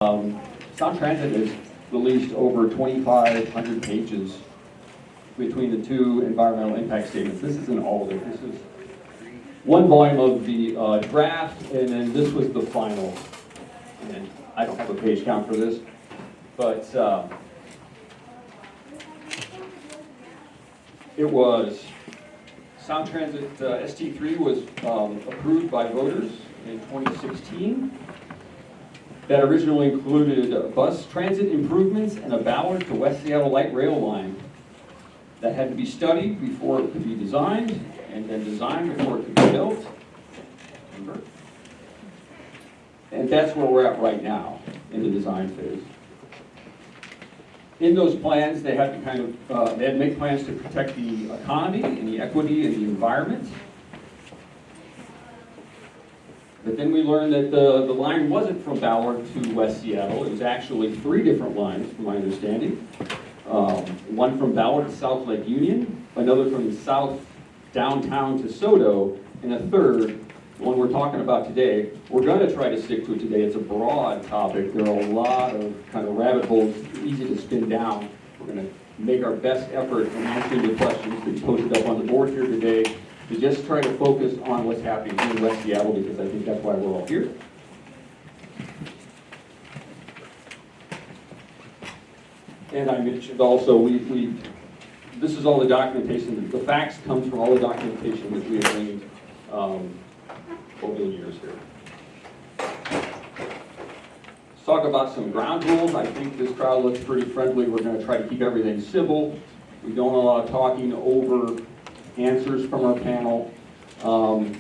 Sound Transit has released over 2,500 pages between the two environmental impact statements. This isn't all of it. This is one volume of the draft, and then this was the final. And I don't have a page count for this, but it was Sound Transit ST3 was approved by voters in 2016. That originally included bus transit improvements and a Ballard to West Seattle light rail line that had to be studied before it could be designed, and then designed before it could be built. Remember? And that's where we're at right now in the design phase. In those plans, they had to they had to make plans to protect the economy and the equity and the environment. But then we learned that the line wasn't from Ballard to West Seattle. It was actually 3 different lines, from my understanding. One from Ballard to South Lake Union, another from South Downtown to Soto, and a third, the one we're talking about today. We're going to try to stick to it today. It's a broad topic. There are a lot of kind of rabbit holes, easy to spin down. We're going to make our best effort in answering the questions that you posted up on the board here today, to just try to focus on what's happening here in West Seattle, because I think that's why we're all here. And I mentioned also, this is all the documentation, the facts comes from all the documentation that we have gained over the years here. Let's talk about some ground rules. I think this crowd looks pretty friendly. We're going to try to keep everything civil. We don't want a lot of talking over answers from our panel. I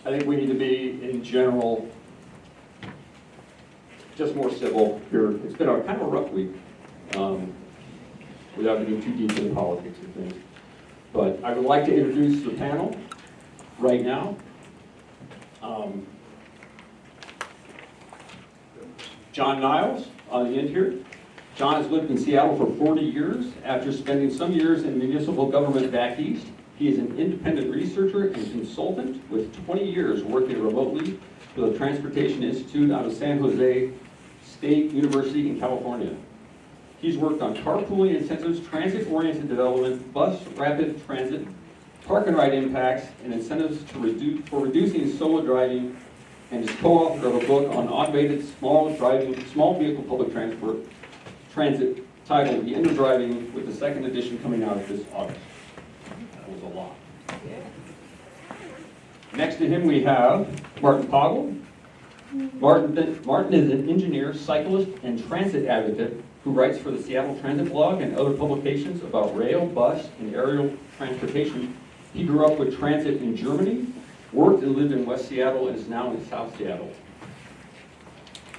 think we need to be, in general, just more civil here. It's been kind of a rough week, without getting too deep into politics and things. But I would like to introduce the panel right now. John Niles on the end here. John has lived in Seattle for 40 years. After spending some years in municipal government back east, he is an independent researcher and consultant with 20 years working remotely for the Transportation Institute out of San Jose State University in California. He's worked on carpooling incentives, transit-oriented development, bus rapid transit, park and ride impacts, and incentives for reducing solo driving, and is co-author of a book on automated small vehicle public transit titled The End of Driving, with the 2nd edition coming out this August. That was a lot. Next to him we have Martin Poggle. Martin is an engineer, cyclist, and transit advocate who writes for the Seattle Transit Blog and other publications about rail, bus, and aerial transportation. He grew up with transit in Germany, worked and lived in West Seattle, and is now in South Seattle.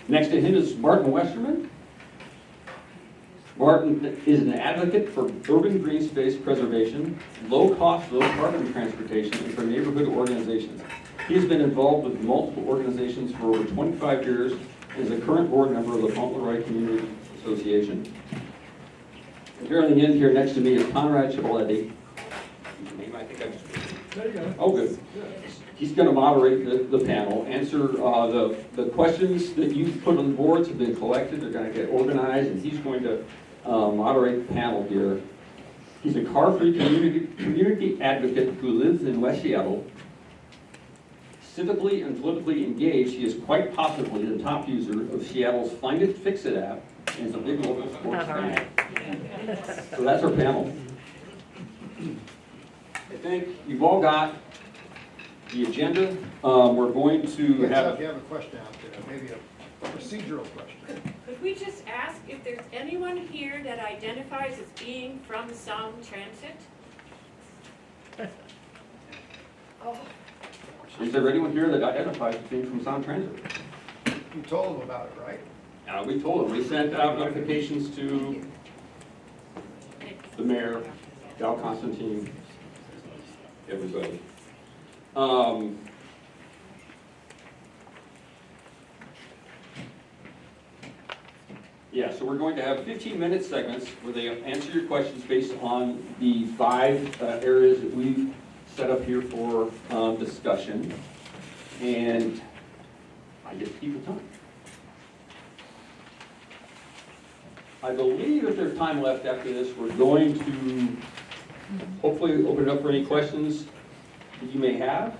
Next to him is Martin Westerman. Martin is an advocate for urban green space preservation, low-cost, low-carbon transportation, and for neighborhood organizations. He has been involved with multiple organizations for over 25 years and is a current board member of the Fauntleroy Community Association. And here on the end here next to me is Conrad Chipoletti. Name I think I just... There you go. Oh, good. He's going to moderate the panel, answer the questions that you've put on the boards have been collected. They're going to get organized, and he's going to moderate the panel here. He's a car-free community advocate who lives in West Seattle. Civically and politically engaged, he is quite possibly the top user of Seattle's Find It, Fix It app, and is a big local sports fan. So that's our panel. I think you've all got the agenda. We're going to have... If you have a question out there, maybe a procedural question. Could we just ask if there's anyone here that identifies as being from Sound Transit? Oh. Is there anyone here that identifies as being from Sound Transit? You told them about it, right? We told them. We sent out notifications to the mayor, Gal Constantine, everybody. Yeah, so we're going to have 15-minute segments where they answer your questions based on the 5 areas that we've set up here for discussion. And I get to keep the time. I believe if there's time left after this, we're going to hopefully open it up for any questions that you may have.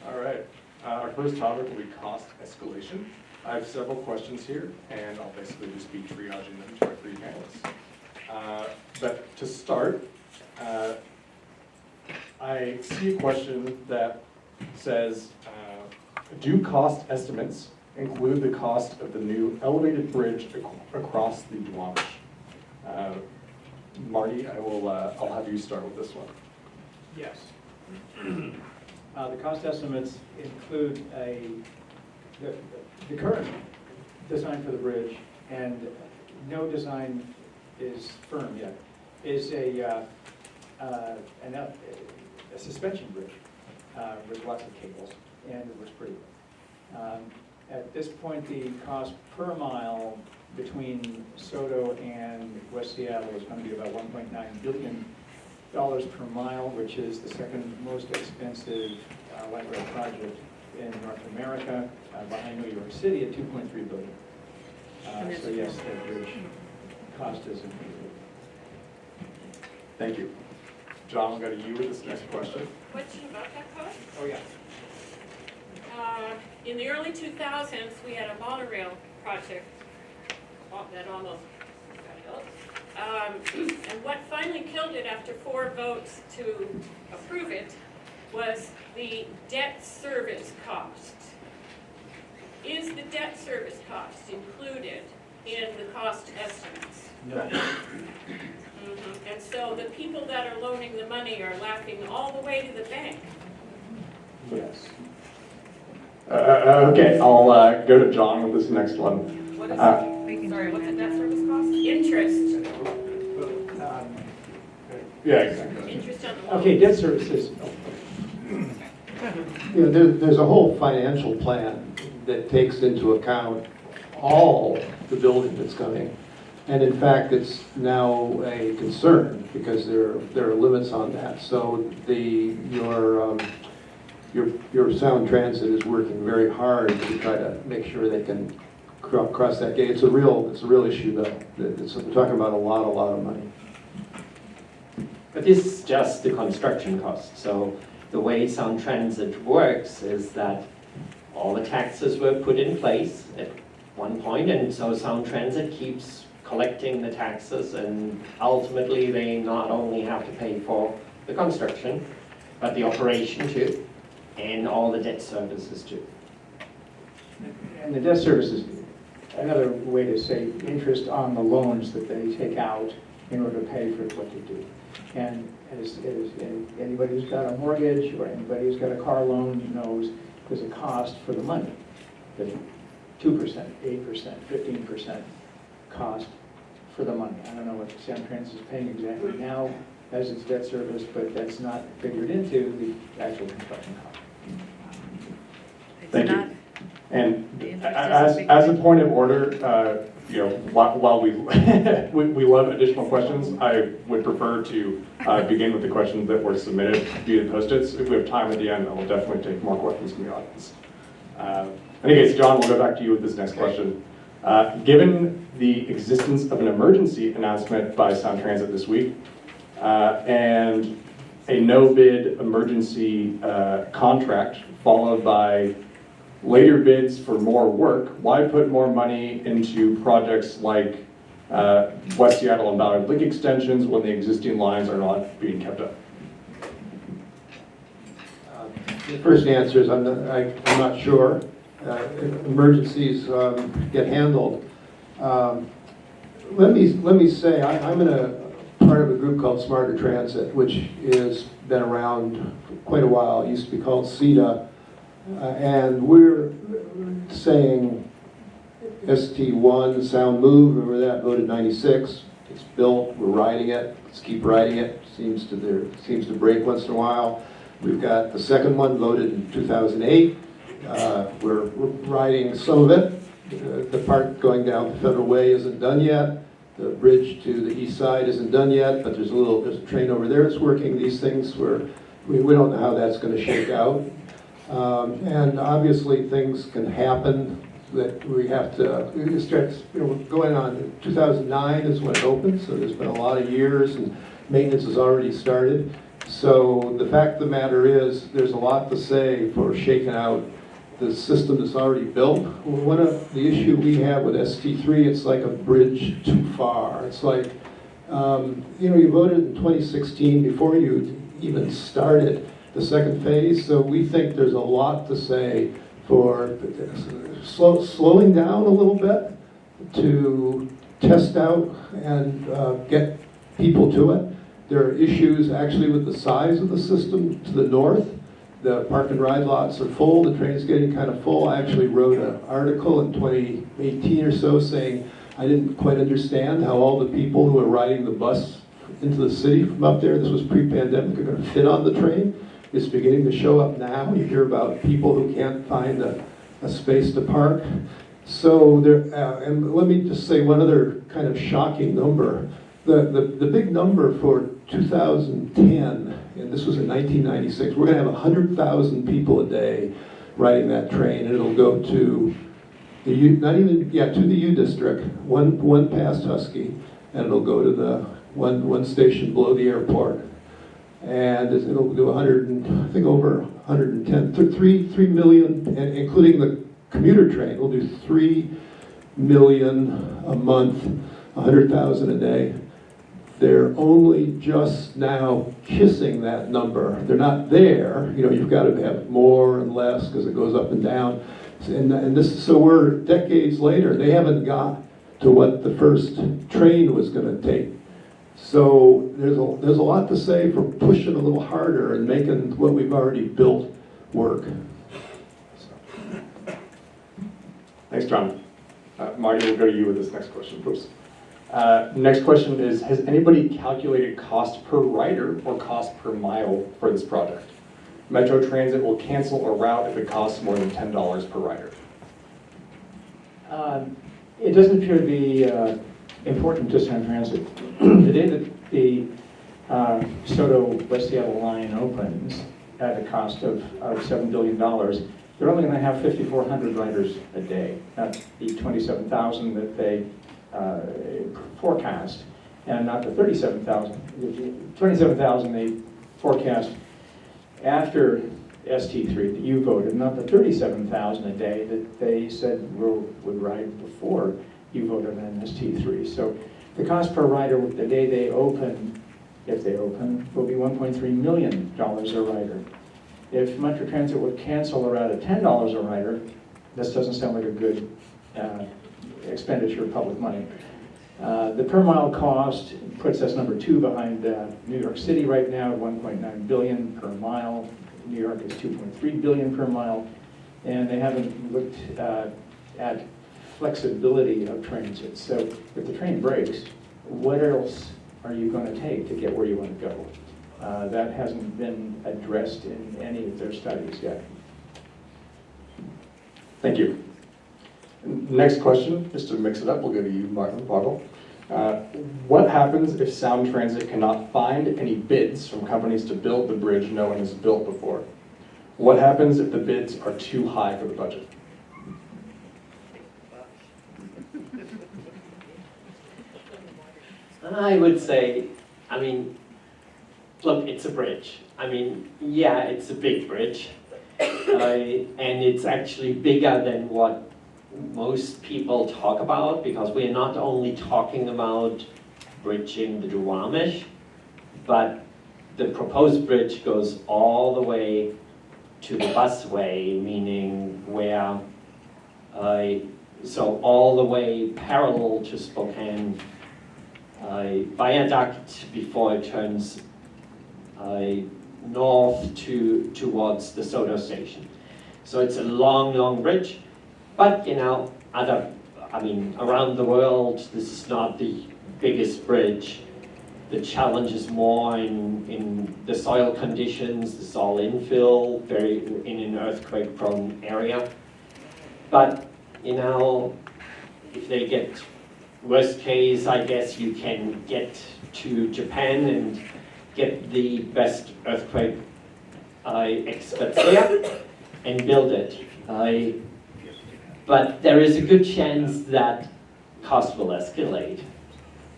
All right. Our first topic will be cost escalation. I have several questions here, and I'll basically just be triaging them to our three panelists. But to start, I see a question that says, do cost estimates include the cost of the new elevated bridge across the Duwamish? Marty, I'll have you start with this one. Yes. The cost estimates include the current design for the bridge, and no design is firm yet, is a suspension bridge with lots of cables, and it looks pretty good. At this point, the cost per mile between Soto and West Seattle is going to be about $1.9 billion per mile, which is the second most expensive light rail project in North America, behind New York City at $2.3 billion. So yes, the bridge cost is included. Thank you. John, we'll go to you with this next question. Question about that cost? Oh, yeah. In the early 2000s, we had a monorail project that almost got built. And what finally killed it after 4 votes to approve it was the debt service cost. Is the debt service cost included in the cost estimates? No. And so the people that are loaning the money are laughing all the way to the bank. Yes. Okay, I'll go to John with this next one. What is it? Sorry, what's the debt service cost? Interest. Yeah, exactly. Interest on the loan. Okay, debt services. You know, there's a whole financial plan that takes into account all the building that's coming. And in fact, it's now a concern because there are limits on that. So your Sound Transit is working very hard to try to make sure they can cross that gate. It's a real issue though. We're talking about a lot of money. But this is just the construction cost. So the way Sound Transit works is that all the taxes were put in place at one point, and so Sound Transit keeps collecting the taxes, and ultimately they not only have to pay for the construction, but the operation too, and all the debt services too. And the debt service is another way to say interest on the loans that they take out in order to pay for what they do. And as anybody who's got a mortgage or anybody who's got a car loan knows, there's a cost for the money. There's 2%, 8%, 15% cost for the money. I don't know what Sound Transit is paying exactly now as its debt service, but that's not figured into the actual construction cost. Thank you. And as a point of order, you know, while we we love additional questions, I would prefer to begin with the questions that were submitted via the Post-its. If we have time at the end, I will definitely take more questions from the audience. In any case, John, we'll go back to you with this next question. Given the existence of an emergency announcement by Sound Transit this week, and a no-bid emergency contract followed by later bids for more work, why put more money into projects like West Seattle and Ballard Link extensions when the existing lines are not being kept up? The first answer is I'm not sure. Emergencies get handled. Let me say I'm in a part of a group called Smarter Transit, which has been around for quite a while. It used to be called CETA. And we're saying ST1, Sound Move, remember that, voted 96. It's built, we're riding it, let's keep riding it. Seems to break once in a while. We've got the second one voted in 2008. We're riding some of it. The part going down the Federal Way isn't done yet. The bridge to the east side isn't done yet, but there's a train over there that's working. These things we don't know how that's going to shake out. And obviously things can happen that we have to, it starts, going on. 2009 is when it opened, so there's been a lot of years and maintenance has already started. So the fact of the matter is, there's a lot to say for shaking out the system that's already built. One of the issue we have with ST3, it's like a bridge too far. It's like, you voted in 2016 before you even started the second phase, so we think there's a lot to say for slowing down a little bit to test out and get people to it. There are issues actually with the size of the system to the north. The park and ride lots are full, the train's getting kind of full. I actually wrote an article in 2018 or so saying I didn't quite understand how all the people who are riding the bus into the city from up there, this was pre-pandemic, are going to fit on the train. It's beginning to show up now. You hear about people who can't find a space to park. So there, and let me just say one other kind of shocking number. The big number for 2010, and this was in 1996, we're going to have 100,000 people a day riding that train, and it'll go to the U, not even, yeah, to the U district, one past Husky, and it'll go to the one station below the airport. And it'll do 100, and I think over 110, 3 million, and including the commuter train, we'll do 3 million a month, 100,000 a day. They're only just now kissing that number. They're not there. You've got to have more and less because it goes up and down. And this, so we're decades later. They haven't got to what the first train was going to take. So there's a lot to say for pushing a little harder and making what we've already built work. Thanks, John. Marty, we'll go to you with this next question, please. Next question is, has anybody calculated cost per rider or cost per mile for this project? Metro Transit will cancel a route if it costs more than $10 per rider. It doesn't appear to be important to Sound Transit. The day that the SOTO West Seattle line opens at a cost of $7 billion, they're only going to have 5,400 riders a day, not the 27,000 that they forecast, and not the 37,000. 27,000 they forecast after ST3 that you voted, not the 37,000 a day that they said would ride before you voted on ST3. So the cost per rider the day they open, if they open, will be $1.3 million a rider. If Metro Transit would cancel a route at $10 a rider, this doesn't sound like a good expenditure of public money. The per mile cost puts us number 2 behind New York City right now at $1.9 billion per mile. New York is $2.3 billion per mile, and they haven't looked at flexibility of transit. So if the train breaks, what else are you going to take to get where you want to go? That hasn't been addressed in any of their studies yet. Thank you. Next question, just to mix it up, we'll go to you, Martin Boggle. What happens if Sound Transit cannot find any bids from companies to build the bridge no one has built before? What happens if the bids are too high for the budget? I would say, look, it's a bridge. Yeah, it's a big bridge. And it's actually bigger than what most people talk about, because we're not only talking about bridging the Duwamish, but the proposed bridge goes all the way to the busway, meaning where, so all the way parallel to Spokane Viaduct before it turns north towards the SOTO station. So it's a long, long bridge. But, around the world, this is not the biggest bridge. The challenge is more in the soil conditions. This is all infill, very in an earthquake-prone area. But, if they get worst case, I guess you can get to Japan and get the best earthquake experts there and build it. But there is a good chance that cost will escalate.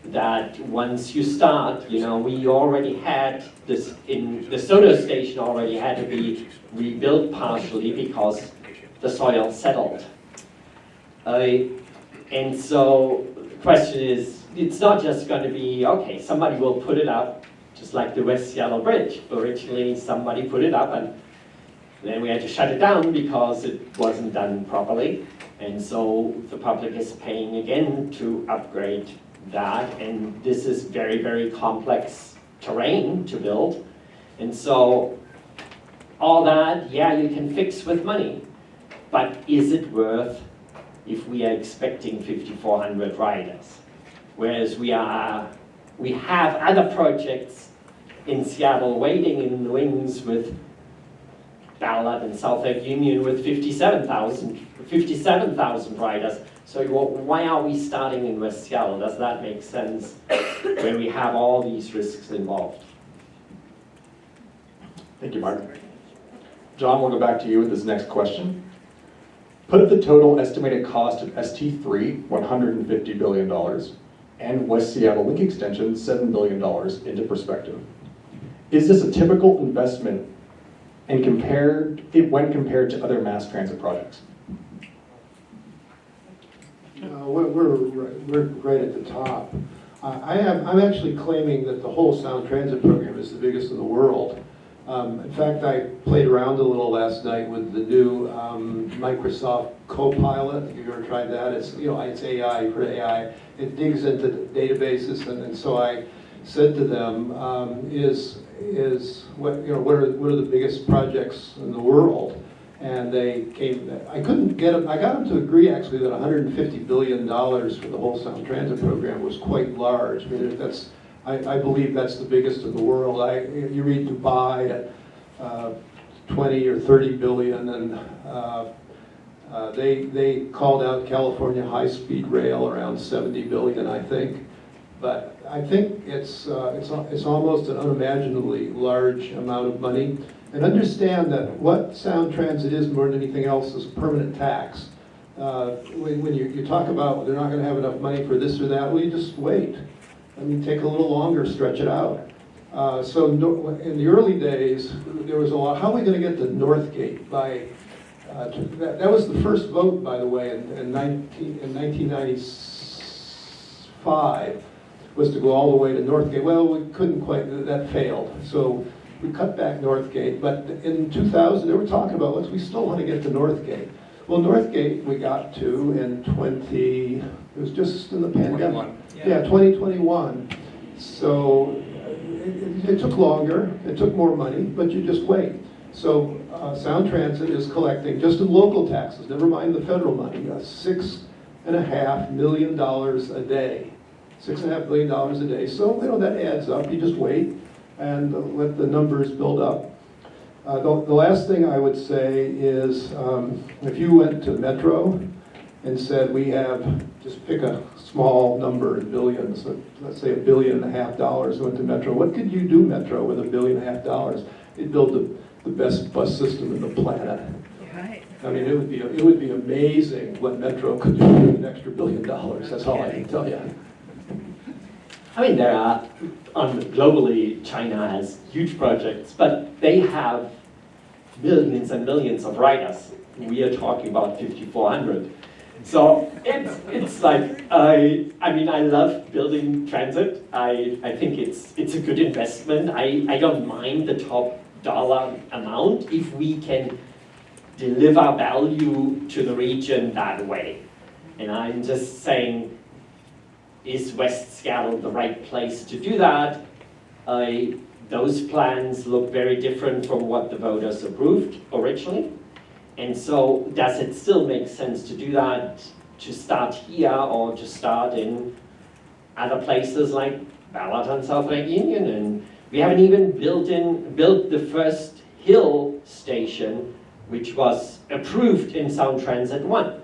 That once you start, we already had this, in the solar station already had to be rebuilt partially because the soil settled. And so the question is, it's not just going to be, okay, somebody will put it up, just like the West Seattle Bridge. Originally, somebody put it up, and then we had to shut it down because it wasn't done properly. And so the public is paying again to upgrade that. And this is very, very complex terrain to build. And so all that, yeah, you can fix with money. But is it worth if we are expecting 5,400 riders? Whereas we have other projects in Seattle waiting in the wings with Ballard and South Lake Union with 57,000 riders. So why are we starting in West Seattle? Does that make sense where we have all these risks involved? Thank you, Mark. John, we'll go back to you with this next question. Put the total estimated cost of ST3, $150 billion, and West Seattle Link Extension, $7 billion, into perspective. Is this a typical investment and when compared to other mass transit projects? We're right at the top. I'm actually claiming that the whole Sound Transit program is the biggest in the world. In fact, I played around a little last night with the new Microsoft Copilot. If you've ever tried that, it's AI, you've heard of AI. It digs into databases, and so I said to them, what are the biggest projects in the world? And they came. I couldn't get them. I got them to agree actually that $150 billion for the whole Sound Transit program was quite large. I mean, I believe that's the biggest in the world. You read Dubai at 20 or 30 billion, and they called out California high-speed rail around 70 billion, I think. But I think it's almost an unimaginably large amount of money. And understand that what Sound Transit is more than anything else is permanent tax. When you talk about they're not going to have enough money for this or that, well, you just wait. I mean, take a little longer, stretch it out. So in the early days, there was a lot. How are we going to get to Northgate by? That was the first vote, by the way, in 1995, was to go all the way to Northgate. Well, we couldn't quite. That failed. So we cut back Northgate. But in 2000, they were talking about, we still want to get to Northgate. Well, Northgate we got to in it was just in the pandemic. Yeah, 2021. So it took longer, it took more money, but you just wait. So Sound Transit is collecting, just in local taxes, never mind the federal money, $6.5 million a day. $6.5 million a day. So that adds up. You just wait and let the numbers build up. The last thing I would say is if you went to Metro and said just pick a small number in billions, let's say $1.5 billion went to Metro. What could you do, Metro, with $1.5 billion? They'd build the best bus system in the planet. Right. I mean, it would be amazing what Metro could do with an extra $1 billion. That's all I can tell you. I mean, there are, globally, China has huge projects, but they have millions and millions of riders. We are talking about 5,400. So it's like, I mean, I love building transit. I think it's a good investment. I don't mind the top dollar amount if we can deliver value to the region that way. And I'm just saying, is West Seattle the right place to do that? Those plans look very different from what the voters approved originally. And so does it still make sense to do that, to start here or to start in other places like Ballard and South Lake Union? And we haven't even built the first hill station, which was approved in Sound Transit 1.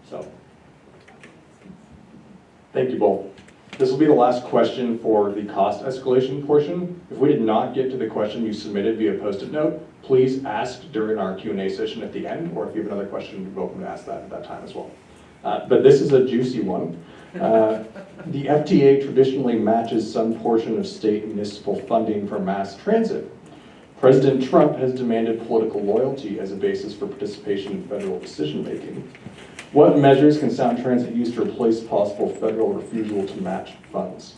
So. Thank you both. This will be the last question for the cost escalation portion. If we did not get to the question you submitted via Post-it note, please ask during our Q&A session at the end, or if you have another question, you're welcome to ask that at that time as well. But this is a juicy one. The FTA traditionally matches some portion of state and municipal funding for mass transit. President Trump has demanded political loyalty as a basis for participation in federal decision-making. What measures can Sound Transit use to replace possible federal refusal to match funds?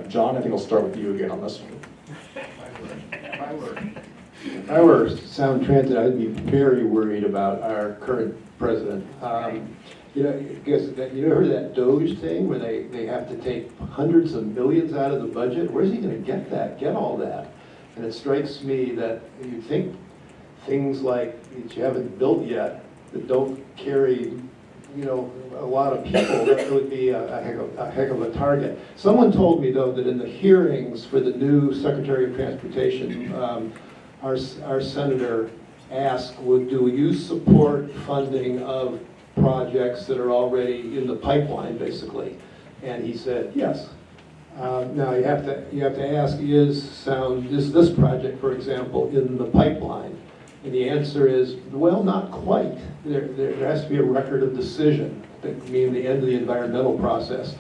John, I think I'll start with you again on this one. If I were Sound Transit, I'd be very worried about our current president. You know, you ever heard of that Doge thing where they have to take hundreds of millions out of the budget? Where's he going to get all that? And it strikes me that you think things like that you haven't built yet that don't carry, you know, a lot of people, that would be a heck of a target. Someone told me, though, that in the hearings for the new Secretary of Transportation, our senator asked, do you support funding of projects that are already in the pipeline, basically? And he said, yes. Now you have to ask, is this project, for example, in the pipeline? And the answer is, well, not quite. There has to be a record of decision, that means the end of the environmental process.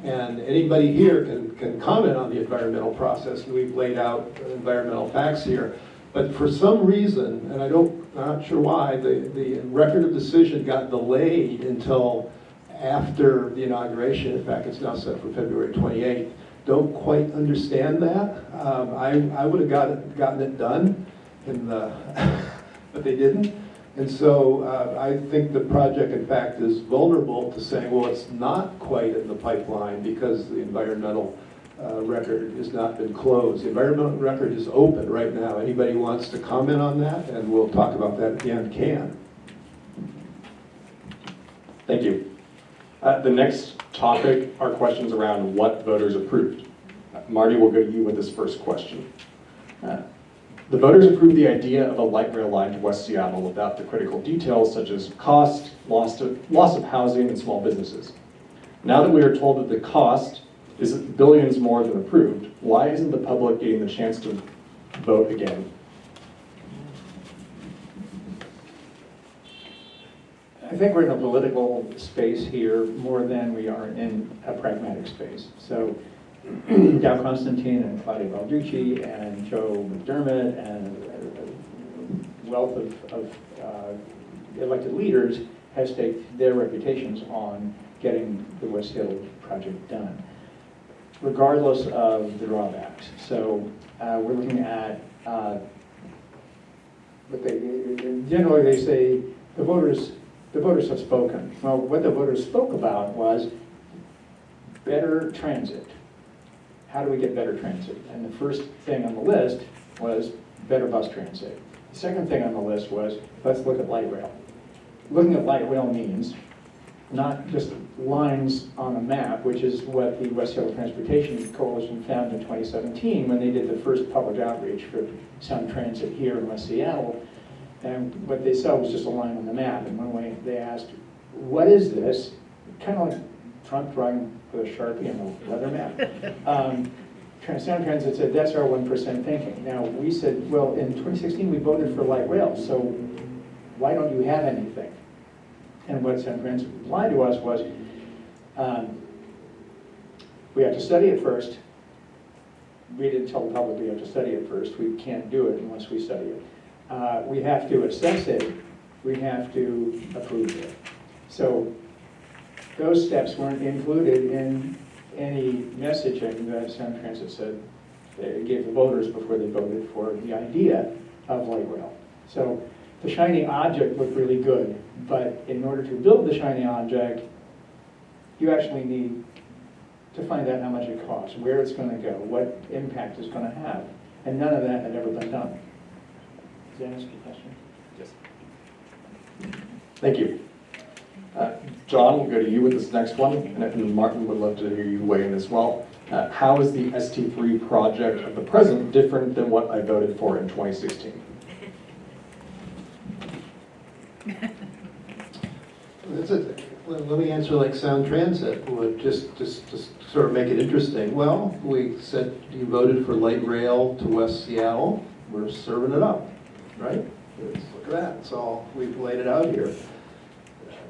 And anybody here can comment on the environmental process, and we've laid out environmental facts here. But for some reason, and I'm not sure why, the record of decision got delayed until after the inauguration. In fact, it's now set for February 28th. Don't quite understand that. I would have gotten it done, but they didn't. And so I think the project, in fact, is vulnerable to saying, well, it's not quite in the pipeline because the environmental record has not been closed. The environmental record is open right now. Anybody who wants to comment on that, and we'll talk about that at the end, can. Thank you. The next topic are questions around what voters approved. Marty, we'll go to you with this first question. The voters approved the idea of a light rail line to West Seattle without the critical details such as cost, loss of housing, and small businesses. Now that we are told that the cost is billions more than approved, why isn't the public getting the chance to vote again? I think we're in a political space here more than we are in a pragmatic space. So Dow Constantine and Claudia Balducci and Joe McDermott and a wealth of elected leaders have staked their reputations on getting the West Hill project done, regardless of the drawbacks. So we're looking at generally they say the voters have spoken. Well, what the voters spoke about was better transit. How do we get better transit? And the first thing on the list was better bus transit. The second thing on the list was, let's look at light rail. Looking at light rail means not just lines on a map, which is what the West Hill Transportation Coalition found in 2017 when they did the first public outreach for Sound Transit here in West Seattle. And what they saw was just a line on the map. And one way they asked, what is this? Kind of like Trump drawing with a Sharpie on a weather map. Sound Transit said, that's our 1% thinking. Now, we said, well, in 2016, we voted for light rail, so why don't you have anything? And what Sound Transit replied to us was, we have to study it first. We didn't tell the public we have to study it first. We can't do it unless we study it. We have to assess it. We have to approve it. So those steps weren't included in any messaging that Sound Transit said they gave the voters before they voted for the idea of light rail. So the shiny object looked really good, but in order to build the shiny object, you actually need to find out how much it costs, where it's going to go, what impact it's going to have. And none of that had ever been done. Does that answer your question? Yes. Thank you. John, we'll go to you with this next one, and Martin would love to hear you weigh in as well. How is the ST3 project of the present different than what I voted for in 2016? let me answer like Sound Transit would, just sort of make it interesting. Well, we said you voted for light rail to West Seattle. We're serving it up, right? Look at that. It's all, we've laid it out here.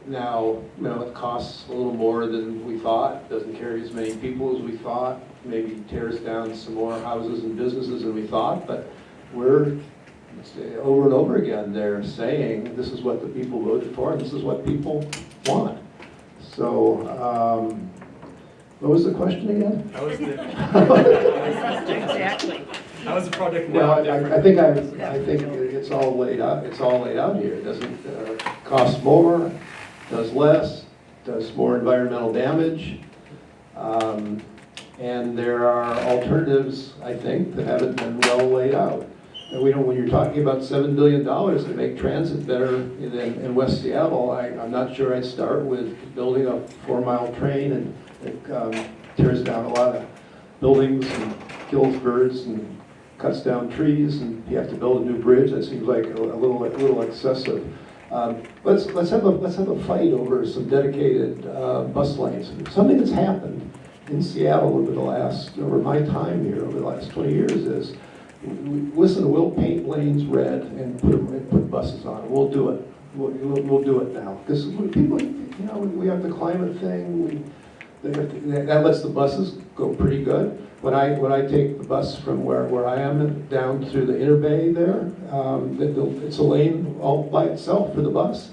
Now, it costs a little more than we thought, doesn't carry as many people as we thought, maybe tears down some more houses and businesses than we thought, but we're, over and over again, they're saying this is what the people voted for, and this is what people want. So, what was the question again? How is the, Exactly. how is the project Well, now different? I think it's all laid out. It's all laid out here. It doesn't cost more, does less, does more environmental damage, and there are alternatives, I think, that haven't been well laid out. And when you're talking about $7 billion to make transit better in West Seattle, I'm not sure I'd start with building a 4-mile train and it tears down a lot of buildings and kills birds and cuts down trees, and you have to build a new bridge. That seems like a little excessive. Let's have a fight over some dedicated bus lanes. Something that's happened in Seattle over my time here, over the last 20 years is, listen, we'll paint lanes red and put buses on it. We'll do it. We'll do it now. Because people, we have the climate thing. That lets the buses go pretty good. When I take the bus from where I am down through the inner bay there, it's a lane all by itself for the bus,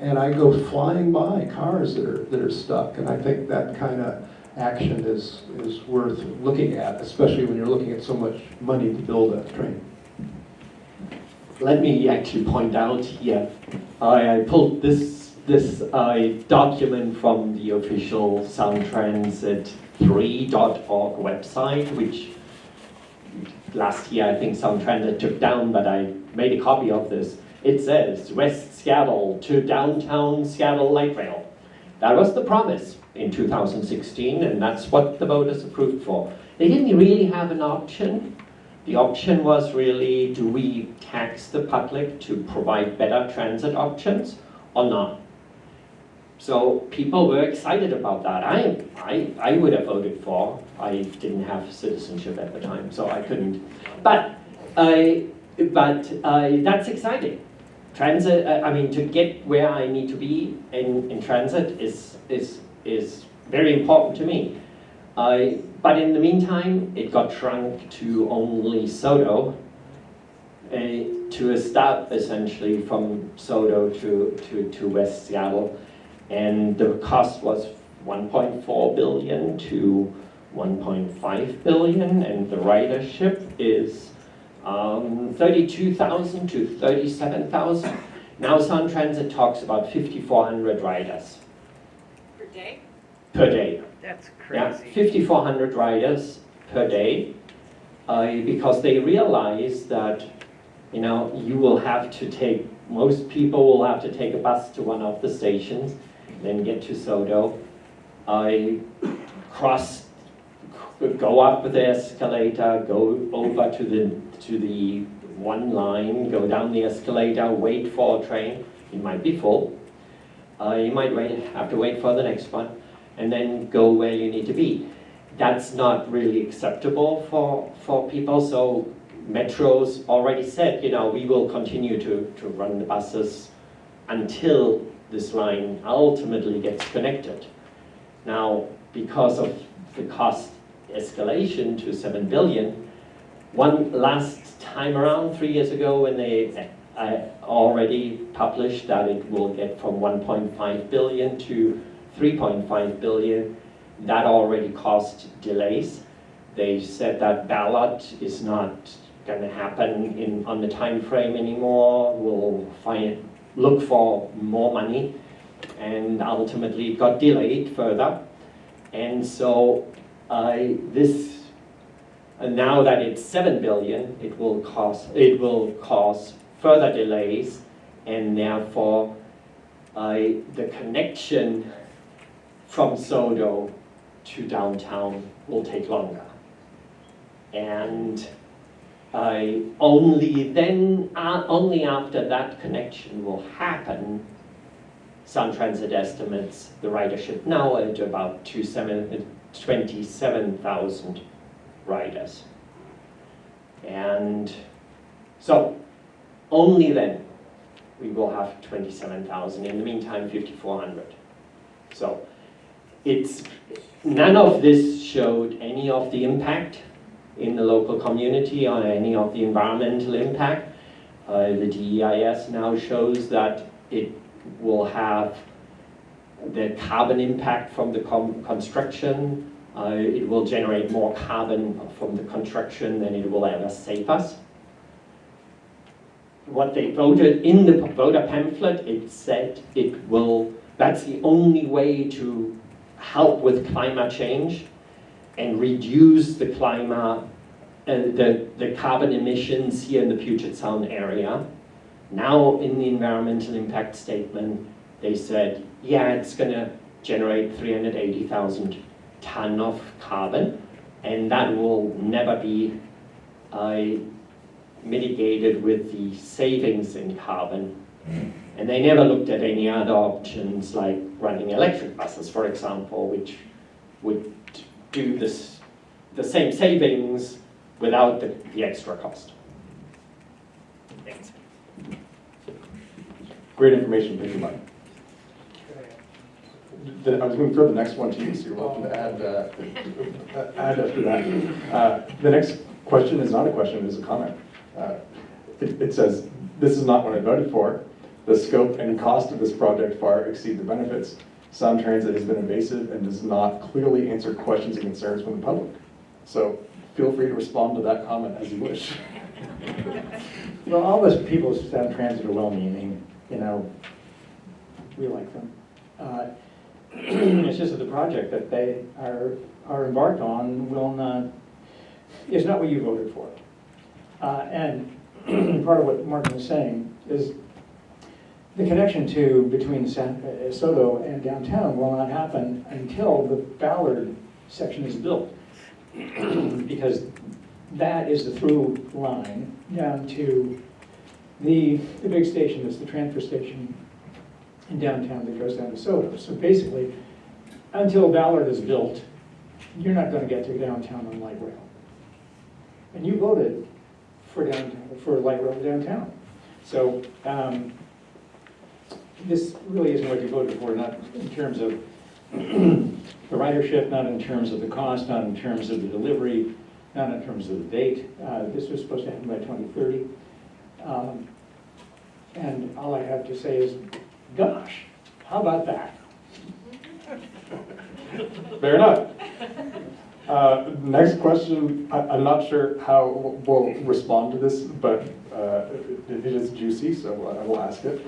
and I go flying by cars that are stuck. And I think that kind of action is worth looking at, especially when you're looking at so much money to build a train. Let me actually point out here, I pulled this document from the official Sound Transit 3.org website, which last year I think Sound Transit took down, but I made a copy of this. It says, West Seattle to downtown Seattle light rail. That was the promise in 2016, and that's what the voters approved for. They didn't really have an option. The option was really, do we tax the public to provide better transit options or not? So people were excited about that. I would have voted for. I didn't have citizenship at the time, so I couldn't. But that's exciting. Transit, to get where I need to be in transit is very important to me. But in the meantime, it got shrunk to only SoDo, to a stop essentially from SoDo to West Seattle. And the cost was 1.4 billion to 1.5 billion, and the ridership is 32,000 to 37,000. Now Sound Transit talks about 5,400 riders. Per day? Per day. That's Yeah, crazy. 5,400 riders per day, because they realize that, you will have to most people will have to take a bus to one of the stations, then get to SoDo, go up the escalator, go over to the one line, go down the escalator, wait for a train. It might be full. You might have to wait for the next one, and then go where you need to be. That's not really acceptable for people, so Metro's already said, we will continue to run the buses until this line ultimately gets connected. Now, because of the cost escalation to 7 billion, one last time around, 3 years ago, when they already published that it will get from 1.5 billion to 3.5 billion, that already caused delays. They said that ballot is not going to happen on the time frame anymore. We'll look for more money, and ultimately it got delayed further. And so now that it's 7 billion, it will cause further delays, and therefore the connection from SoDo to downtown will take longer. And only after that connection will happen, Sound Transit estimates the ridership now at about 27,000 riders. And so only then we will have 27,000. In the meantime, 5,400. So none of this showed any of the impact in the local community or any of the environmental impact. The DEIS now shows that it will have the carbon impact from the construction. It will generate more carbon from the construction than it will ever save us. What they voted in the voter pamphlet, it said that's the only way to help with climate change and reduce the the carbon emissions here in the Puget Sound area. Now in the environmental impact statement, they said, yeah, it's going to generate 380,000 ton of carbon, and that will never be mitigated with the savings in carbon. And they never looked at any other options like running electric buses, for example, which would do the same savings without the extra cost. Thanks. Great information, thank you, Mike. I was going to throw the next one to you, so you're welcome to add after that. The next question is not a question, it is a comment. It says, this is not what I voted for. The scope and cost of this project far exceed the benefits. Sound Transit has been evasive and does not clearly answer questions and concerns from the public. So feel free to respond to that comment as you wish. Well, all those people who Sound Transit are well-meaning, we like them. It's just that the project that they are embarked on is not what you voted for. And part of what Martin was saying is the connection between Soto and downtown will not happen until the Ballard section is built. Because that is the through line down to the big station, that's the transfer station in downtown that goes down to Soto. So basically, until Ballard is built, you're not going to get to downtown on light rail. And you voted for light rail downtown. So this really isn't what you voted for, not in terms of the ridership, not in terms of the cost, not in terms of the delivery, not in terms of the date. This was supposed to happen by 2030. And all I have to say is, gosh, how about that? Fair enough. Next question, I'm not sure how we'll respond to this, but it is juicy, so I will ask it.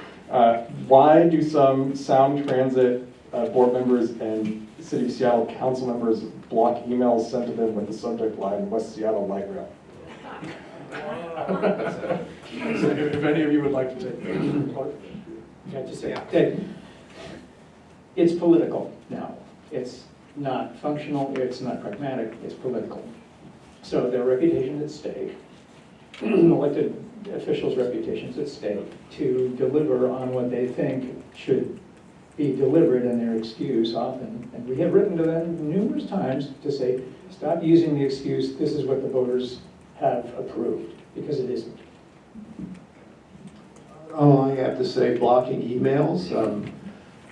Why do some Sound Transit board members and City of Seattle council members block emails sent to them with the subject line, West Seattle Light Rail? So if any of you would like to take Okay. It's political now. It's not functional, it's not pragmatic, it's political. So their reputation at stake, elected officials' reputations at stake, to deliver on what they think should be delivered in their excuse often. And we have written to them numerous times to say, stop using the excuse, this is what the voters have approved, because it isn't. Oh, I have to say, blocking emails.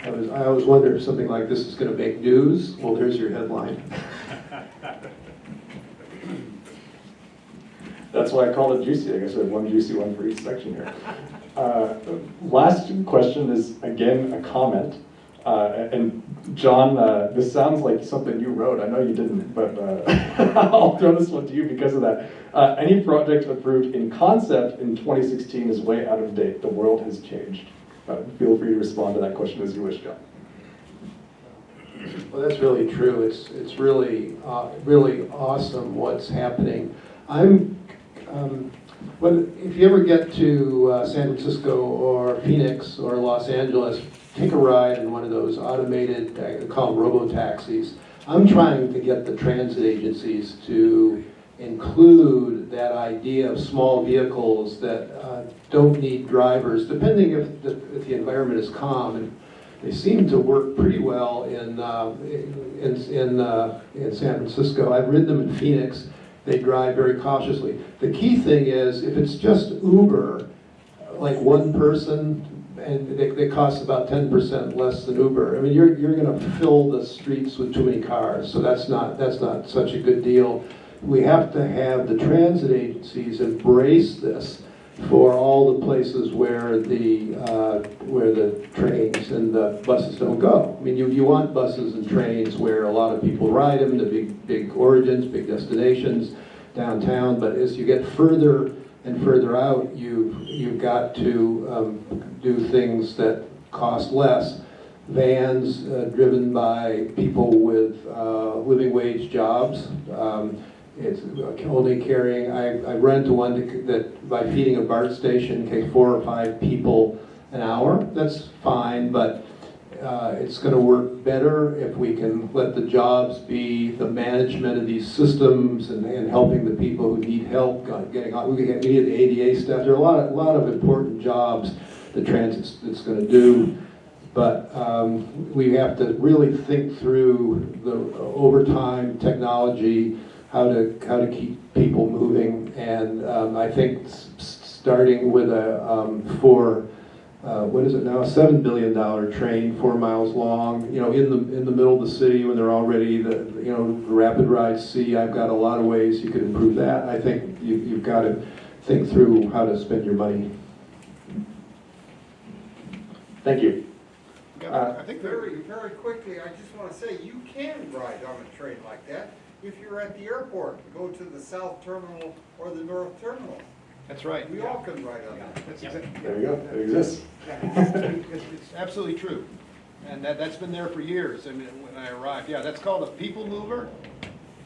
I always wonder if something like this is going to make news. Well, there's your headline. That's why I called it juicy. I guess we have one juicy one for each section here. Last question is, again, a comment. And John, this sounds like something you wrote. I know you didn't, but I'll throw this one to you because of that. Any project approved in concept in 2016 is way out of date. The world has changed. Feel free to respond to that question as you wish, John. Well, that's really true. It's really really awesome what's happening. If you ever get to San Francisco or Phoenix or Los Angeles, take a ride in one of those automated, I call them robo-taxis. I'm trying to get the transit agencies to include that idea of small vehicles that don't need drivers, depending if the environment is calm. They seem to work pretty well in San Francisco. I've ridden them in Phoenix. They drive very cautiously. The key thing is, if it's just Uber, like one person, and it costs about 10% less than Uber. I mean, you're going to fill the streets with too many cars, so that's not such a good deal. We have to have the transit agencies embrace this for all the places where the trains and the buses don't go. I mean, you want buses and trains where a lot of people ride them, the big origins, big destinations downtown. But as you get further and further out, you've got to do things that cost less. Vans driven by people with living wage jobs. It's only carrying, I run to one that by feeding a BART station can 4 or 5 people an hour. That's fine, but it's going to work better if we can let the jobs be the management of these systems and helping the people who need help getting on. We need the ADA staff. There are a lot of important jobs the transit's going to do. But we have to really think through the overtime technology, how to keep people moving, and I think starting with what is it now, a $7 billion train, 4 miles long, in the middle of the city when they're already the rapid ride C. I've got a lot of ways you could improve that. I think you've got to think through how to spend your money. Thank you. I think Very quickly, I just want to say, you can ride on a train like that if you're at the airport. Go to the south terminal or the north terminal. that's right. We all can ride on that. That's exactly. There you go, it exists. It's absolutely true. And that's been there for years. I mean, when I arrived, yeah, that's called a people mover.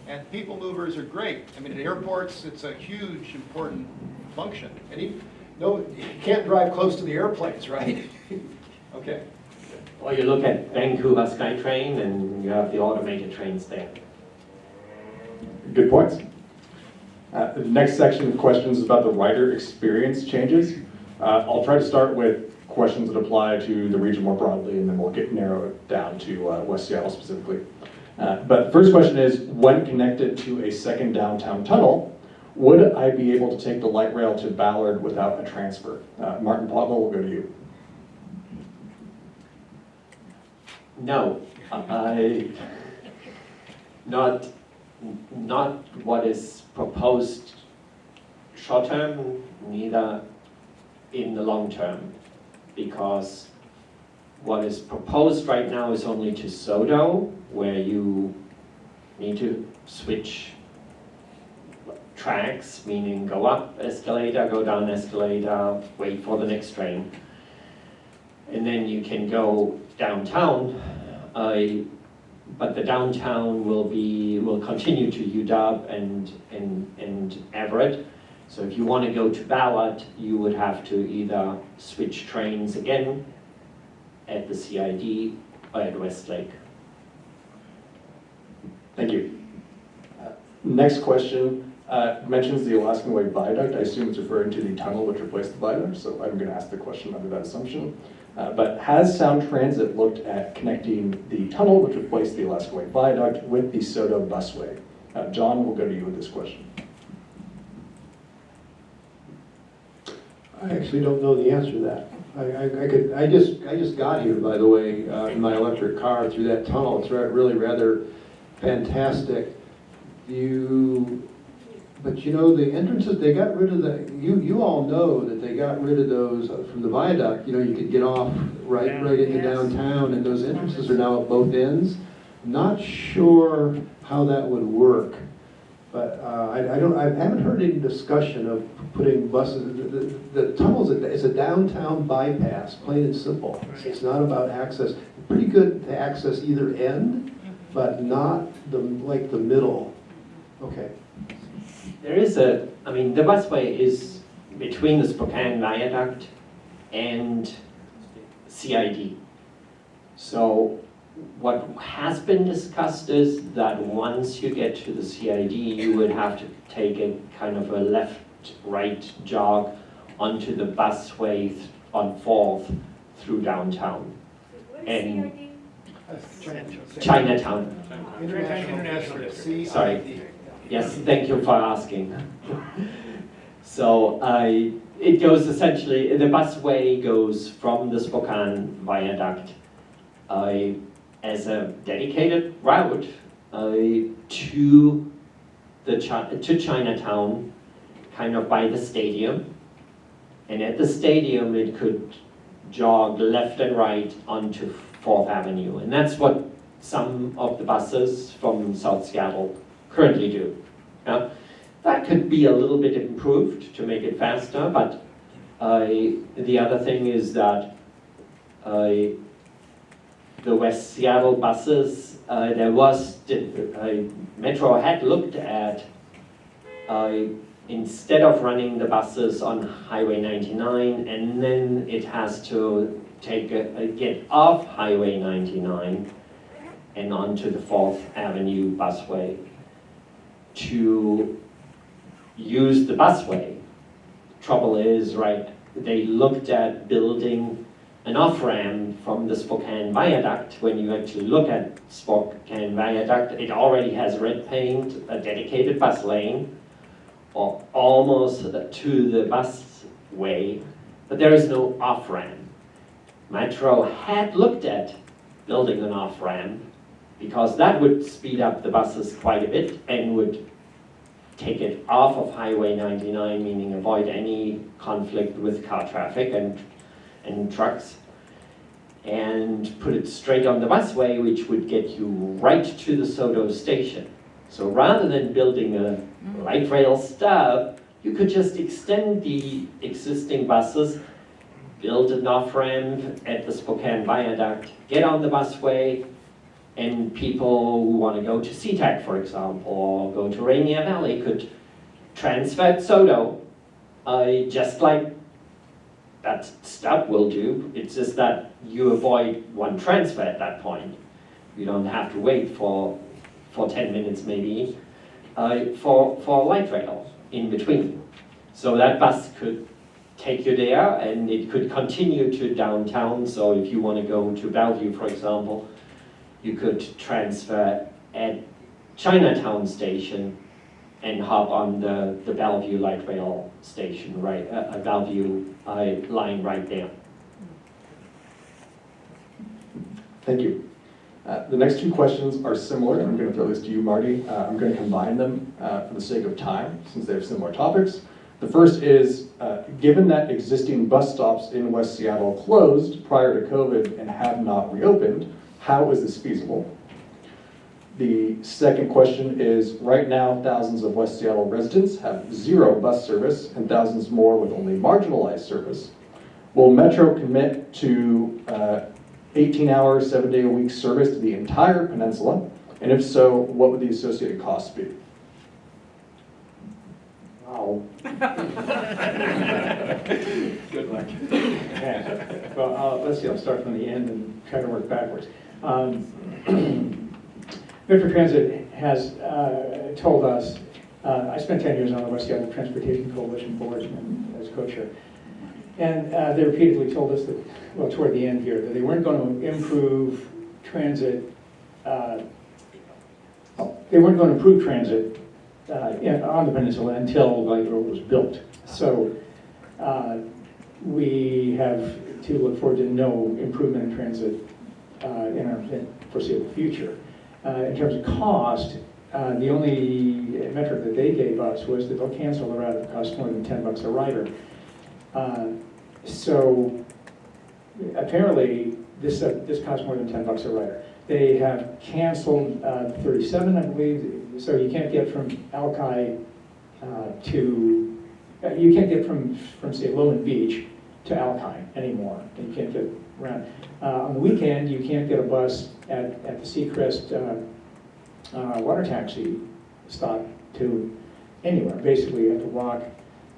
And people movers are great. I mean, at airports, it's a huge, important function. And you can't drive close to the airplanes, right? Okay. Or you look at Vancouver SkyTrain and you have the automated trains there. Good points. The next section of questions is about the rider experience changes. I'll try to start with questions that apply to the region more broadly, and then we'll narrow it down to West Seattle specifically. But the first question is, when connected to a second downtown tunnel, would I be able to take the light rail to Ballard without a transfer? Martin Poggle, we'll go to you. No, not what is proposed short term, neither in the long term, because what is proposed right now is only to Sodo, where you need to switch tracks, meaning go up escalator, go down escalator, wait for the next train, and then you can go downtown, but the downtown will continue to UW and Everett. So if you want to go to Ballard, you would have to either switch trains again at the CID or at Westlake. Thank you. Next question mentions the Alaskan Way Viaduct. I assume it's referring to the tunnel which replaced the viaduct, so I'm going to ask the question under that assumption. But has Sound Transit looked at connecting the tunnel which replaced the Alaska Way Viaduct with the Sodo busway? John, we'll go to you with this question. I actually don't know the answer to that. I just got here, by the way, in my electric car through that tunnel. It's really rather fantastic. But the entrances, they got rid of you all know that they got rid of those from the viaduct. You could get off right into downtown, and those entrances are now at both ends. Not sure how that would work, but I haven't heard any discussion of putting buses. The tunnel is a downtown bypass, plain and simple. It's not about access. Pretty good to access either end, but not the middle. Okay. There is the busway is between the Spokane Viaduct and CID. So what has been discussed is that once you get to the CID, you would have to take a kind of a left-right jog onto the busway on 4th through downtown. What and CID? Chinatown. International District. Sorry. CID. Yes, thank you for asking. So it goes essentially, the busway goes from the Spokane Viaduct as a dedicated route to Chinatown, kind of by the stadium. And at the stadium, it could jog left and right onto 4th Avenue. And that's what some of the buses from South Seattle currently do. Now, that could be a little bit improved to make it faster, but the other thing is that the West Seattle buses, Metro had looked at, instead of running the buses on Highway 99, and then it has to get off Highway 99 and onto the 4th Avenue busway to use the busway. Trouble is, right, they looked at building an off-ramp from the Spokane Viaduct. When you actually look at Spokane Viaduct, it already has red paint, a dedicated bus lane, or almost to the busway, but there is no off-ramp. Metro had looked at building an off-ramp because that would speed up the buses quite a bit and would take it off of Highway 99, meaning avoid any conflict with car traffic and trucks, and put it straight on the busway, which would get you right to the Soto station. So rather than building a light rail stub, you could just extend the existing buses, build an off-ramp at the Spokane Viaduct, get on the busway, and people who want to go to SeaTac, for example, or go to Rainier Valley could transfer at Soto, just like that stub will do. It's just that you avoid one transfer at that point. You don't have to wait for 10 minutes maybe for light rail in between. So that bus could take you there, and it could continue to downtown. So if you want to go to Bellevue, for example, you could transfer at Chinatown Station and hop on the Bellevue light rail station, right? Bellevue line right there. Thank you. The next two questions are similar. I'm going to throw this to you, Marty. I'm going to combine them for the sake of time, since they have similar topics. The first is, given that existing bus stops in West Seattle closed prior to COVID and have not reopened, how is this feasible? The second question is, right now, thousands of West Seattle residents have zero bus service and thousands more with only marginalized service. Will Metro commit to 18-hour, 7-day-a-week service to the entire peninsula? And if so, what would the associated costs be? Wow. Good luck. Yeah. Well, let's see, I'll start from the end and try to work backwards. Metro Transit has told us, I spent 10 years on the West Seattle Transportation Coalition Board as co-chair, and they repeatedly told us that, well, toward the end here, that they weren't going to improve transit, they weren't going to improve transit on the peninsula until light rail was built. So we have to look forward to no improvement in transit in our foreseeable future. In terms of cost, the only metric that they gave us was that they'll cancel the route if it costs more than $10 a rider. So apparently this costs more than $10 a rider. They have canceled 37, I believe, so you can't get from Alki you can't get from say Lowland Beach to Alki anymore. You can't get around. On the weekend, you can't get a bus at the Seacrest water taxi stop to anywhere. Basically, you have to walk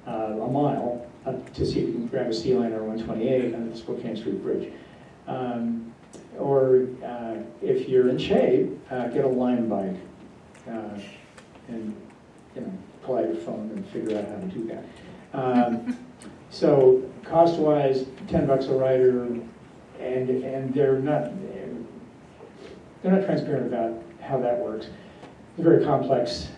a mile up to see if you can grab a Sea Liner 128 on the Spokane Street Bridge. Or if you're in shape, get a Lime bike and pull out your phone and figure out how to do that. So cost-wise, $10 a rider, and they're not. they're not transparent about how that works. It's a very complex,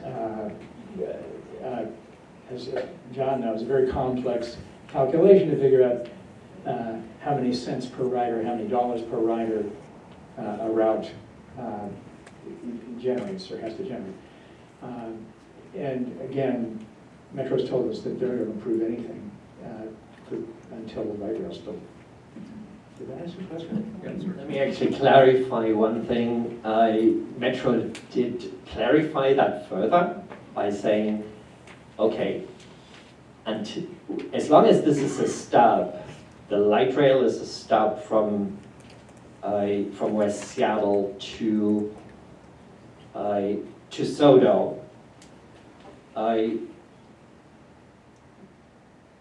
as John knows, a very complex calculation to figure out how many cents per rider, how many dollars per rider a route generates or has to generate. And again, Metro's told us that they're not going to approve anything until the light rail's built. Did that answer your question? Let me actually clarify one thing. Metro did clarify that further by saying, okay, and as long as this is a stub, the light rail is a stub from West Seattle to Sodo.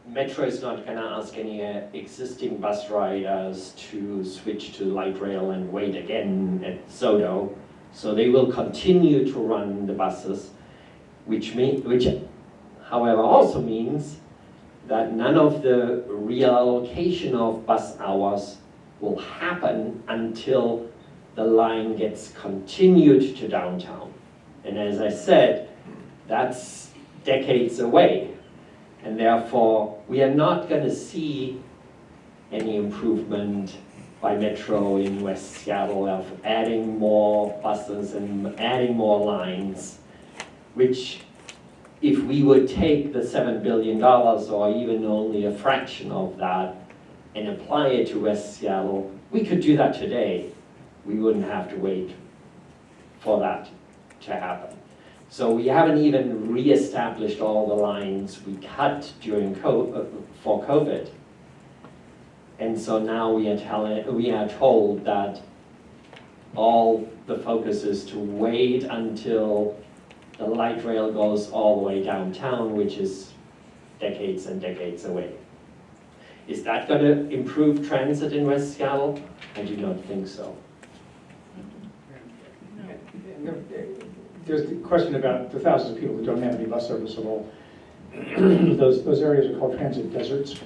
Metro is not going to ask any existing bus riders to switch to light rail and wait again at Sodo. So they will continue to run the buses, which however also means that none of the reallocation of bus hours will happen until the line gets continued to downtown. And as I said, that's decades away. And therefore, we are not going to see any improvement by Metro in West Seattle of adding more buses and adding more lines, which if we would take the $7 billion or even only a fraction of that and apply it to West Seattle, we could do that today. We wouldn't have to wait for that to happen. So we haven't even re-established all the lines we cut during for COVID. And so now we are told that all the focus is to wait until the light rail goes all the way downtown, which is decades and decades away. Is that going to improve transit in West Seattle? I do not think so. There's the question about the thousands of people who don't have any bus service at all. Those areas are called transit deserts.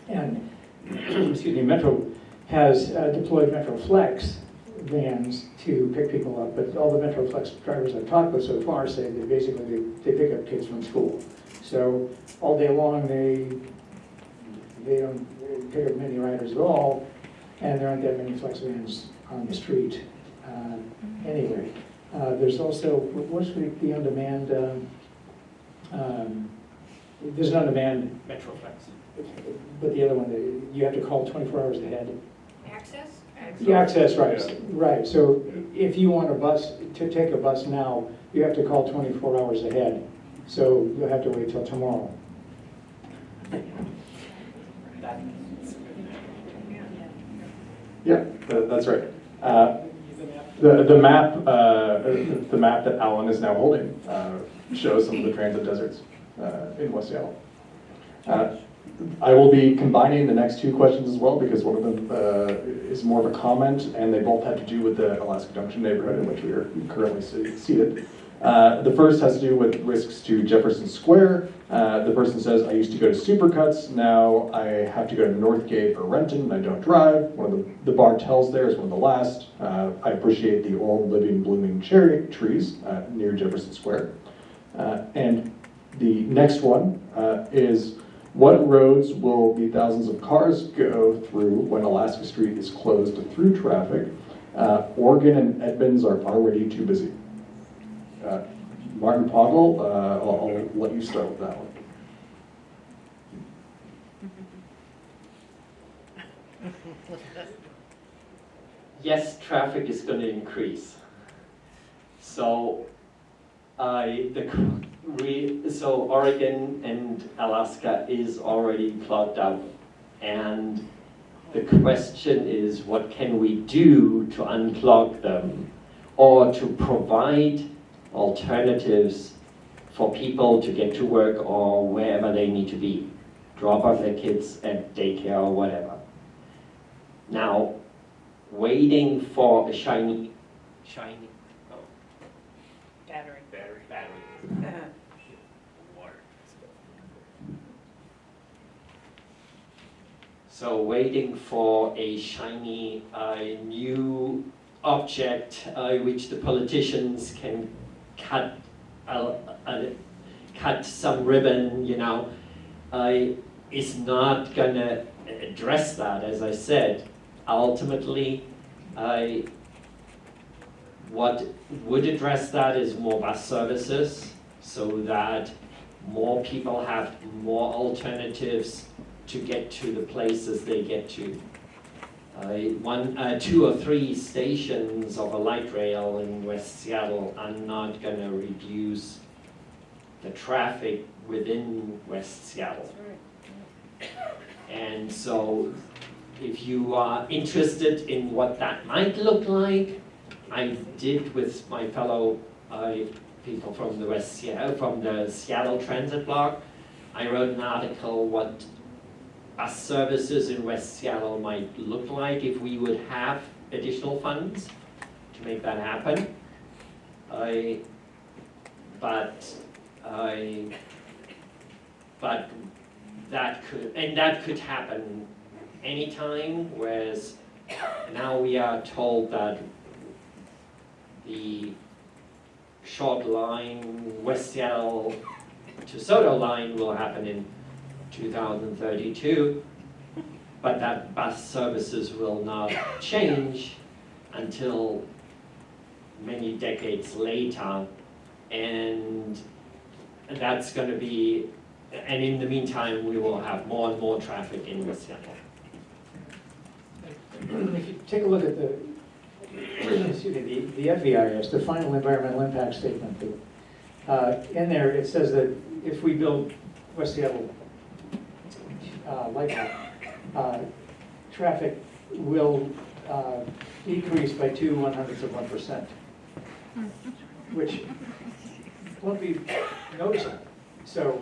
And, excuse me, Metro has deployed Metro Flex vans to pick people up, but all the Metro Flex drivers I've talked with so far say that basically they pick up kids from school. So all day long they don't pick up many riders at all, and there aren't that many Flex vans on the street anyway. There's also, what's the on-demand, there's an on-demand Metro Flex. but the other one, you have to call 24 hours ahead. Access? The access, right, right. So if you want a bus, to take a bus now, you have to call 24 hours ahead. So you'll have to wait till tomorrow. Yeah, that's right. The map that Alan is now holding shows some of the transit deserts in West Seattle. I will be combining the next two questions as well because one of them is more of a comment, and they both have to do with the Alaska Junction neighborhood in which we are currently seated. The first has to do with risks to Jefferson Square. The person says, I used to go to Supercuts, now I have to go to Northgate or Renton, and I don't drive. One of the Bartels there is one of the last. I appreciate the old living blooming cherry trees near Jefferson Square. And the next one is, what roads will the thousands of cars go through when Alaska Street is closed to through traffic? Oregon and Edmonds are already too busy. Martin Poggle, I'll let you start with that one. Yes, traffic is going to increase. So, so Oregon and Alaska is already clogged up, and the question is, what can we do to unclog them, or to provide alternatives for people to get to work or wherever they need to be, drop off their kids at daycare or whatever. Now, waiting for a shiny, oh, Battery. Water. So waiting for a shiny new object which the politicians can cut some ribbon, is not gonna address that. As I said, ultimately, what would address that is more bus services, so that more people have more alternatives to get to the places they get to. 2 or 3 stations of a light rail in West Seattle are not going to reduce the traffic within West Seattle. And so if you are interested in what that might look like, I did with my fellow people from the Seattle Transit Block, I wrote an article what bus services in West Seattle might look like if we would have additional funds to make that happen. But that could happen anytime, whereas now we are told that the short line West Seattle to Soto line will happen in 2032, but that bus services will not change until many decades later, and that's going to be, and in the meantime we will have more and more traffic in West Seattle. If you take a look at the FEIS, the Final Environmental Impact Statement, in there it says that if we build West Seattle light rail, traffic will decrease by 0.02%, which won't be noticeable. So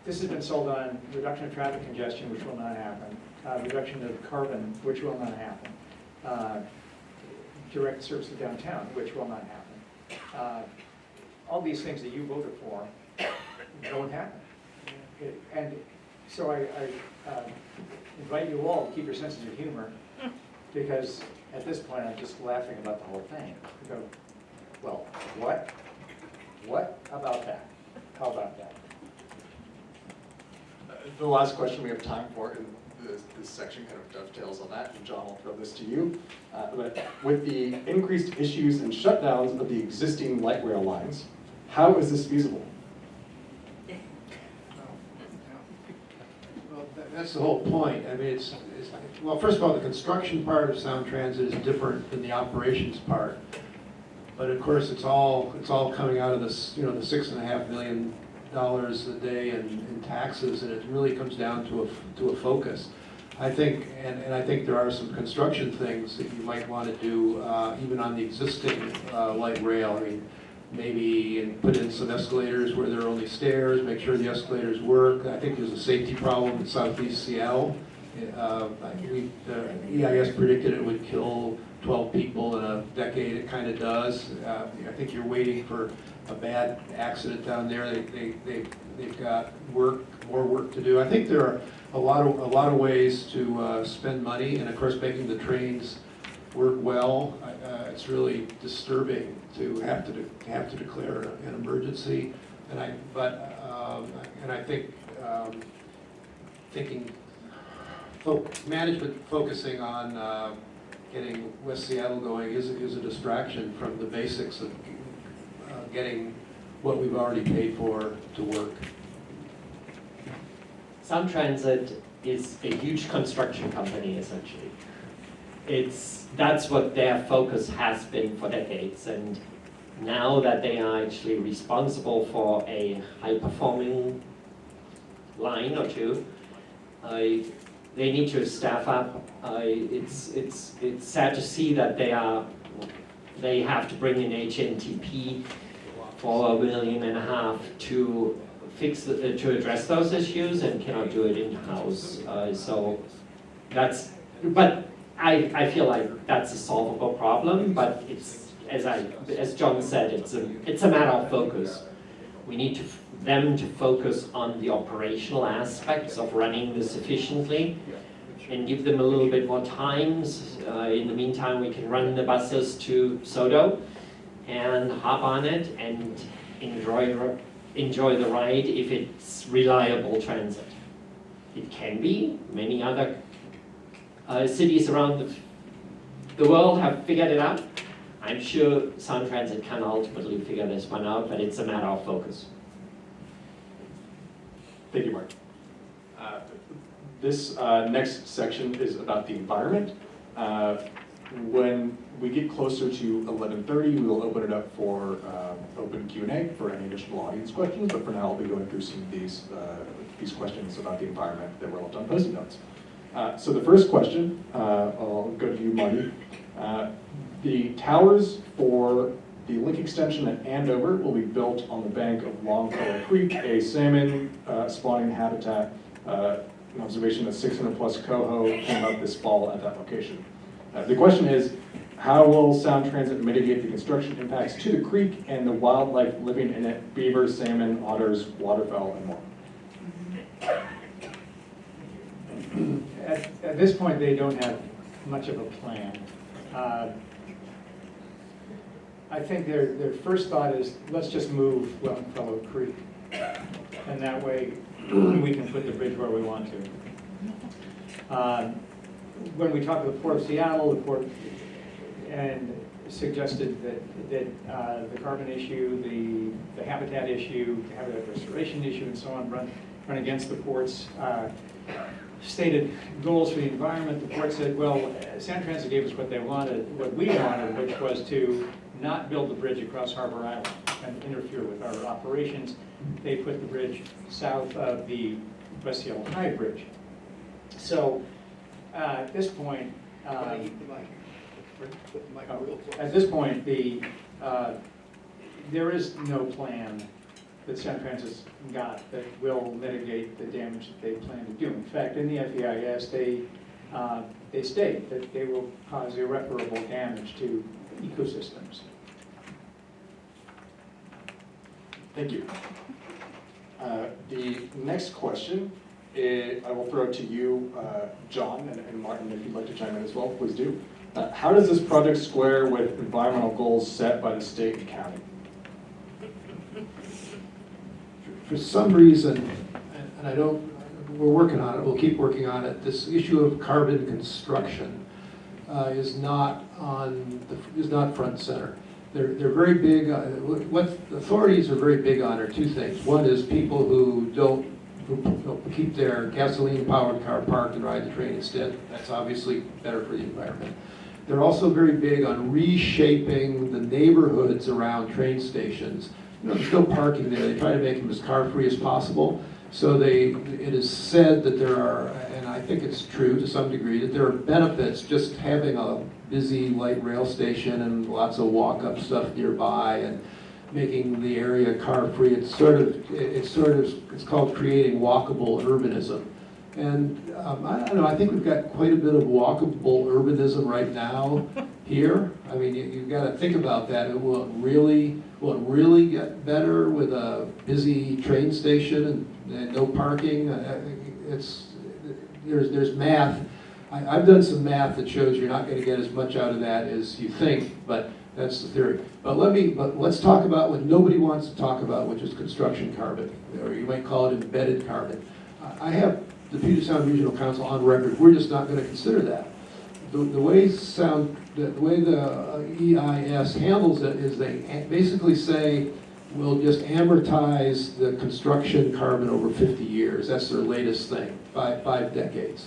this has been sold on reduction of traffic congestion, which will not happen, reduction of carbon, which will not happen, direct service to downtown, which will not happen. All these things that you voted for don't happen. And so I invite you all to keep your senses of humor, because at this point I'm just laughing about the whole thing. I go, well, what? What about that? How about that? The last question we have time for, and this section kind of dovetails on that, and John, I'll throw this to you. But with the increased issues and shutdowns of the existing light rail lines, how is this feasible? Well, that's the whole point. I mean, well, first of all, the construction part of Sound Transit is different than the operations part. But of course, it's all coming out of this, the $6.5 million a day in taxes, and it really comes down to a focus. I think, and I think there are some construction things that you might want to do even on the existing light rail. I mean, maybe put in some escalators where there are only stairs, make sure the escalators work. I think there's a safety problem in Southeast Seattle. The EIS predicted it would kill 12 people in a decade. It kind of does. I think you're waiting for a bad accident down there. They've got more work to do. I think there are a lot of ways to spend money, and of course making the trains work well. It's really disturbing to have to declare an emergency, and I think management focusing on getting West Seattle going is a distraction from the basics of getting what we've already paid for to work. Sound Transit is a huge construction company, essentially. That's what their focus has been for decades, and now that they are actually responsible for a high-performing line or two, they need to staff up. It's sad to see that they have to bring in HNTP for $1.5 million to address those issues, and cannot do it in-house. But I feel like that's a solvable problem, but it's, as John said, it's a matter of focus. We need them to focus on the operational aspects of running this efficiently, and give them a little bit more time. In the meantime, we can run the buses to Sodo and hop on it and enjoy the ride if it's reliable transit. It can be. Many other cities around the world have figured it out. I'm sure Sound Transit can ultimately figure this one out, but it's a matter of focus. Thank you, Mark. This next section is about the environment. When we get closer to 11:30, we will open it up for open Q&A for any additional audience questions, but for now I'll be going through some of these questions about the environment that were left on Post-it notes. So the first question, I'll go to you, Marty. The towers for the link extension at Andover will be built on the bank of Longfellow Creek, a salmon spawning habitat. An observation that 600 plus coho came up this fall at that location. The question is, how will Sound Transit mitigate the construction impacts to the creek and the wildlife living in it, beaver, salmon, otters, waterfowl, and more? At this point, they don't have much of a plan. I think their first thought is, let's just move Longfellow Creek, and that way we can put the bridge where we want to. When we talked to the Port of Seattle, the Port and suggested that the carbon issue, the habitat issue, the habitat restoration issue, and so on run against the Port's stated goals for the environment. The Port said, well, Sound Transit gave us what we wanted, which was to not build the bridge across Harbor Island and interfere with our operations. They put the bridge south of the West Seattle High Bridge. So at this point, there is no plan that Sound Transit's got that will mitigate the damage that they plan to do. In fact, in the FEIS, they state that they will cause irreparable damage to ecosystems. Thank you. The next question, I will throw to you, John, and Martin, if you'd like to chime in as well, please do. How does this project square with environmental goals set by the state and county? For some reason, and we're working on it, we'll keep working on it, this issue of carbon construction is not front and center. They're very big, what authorities are very big on are two things. One is people who keep their gasoline-powered car parked and ride the train instead. That's obviously better for the environment. They're also very big on reshaping the neighborhoods around train stations. There's no parking there. They try to make them as car-free as possible. So it is said that there are, and I think it's true to some degree, that there are benefits just having a busy light rail station and lots of walk-up stuff nearby and making the area car-free. It's called creating walkable urbanism. And I don't know, I think we've got quite a bit of walkable urbanism right now here. I mean, you've got to think about that. Will it really get better with a busy train station and no parking? There's math. I've done some math that shows you're not going to get as much out of that as you think, but that's the theory. But let's talk about what nobody wants to talk about, which is construction carbon, or you might call it embedded carbon. I have the Puget Sound Regional Council on record. We're just not going to consider that. The way the EIS handles it is they basically say we'll just amortize the construction carbon over 50 years. That's their latest thing, five decades,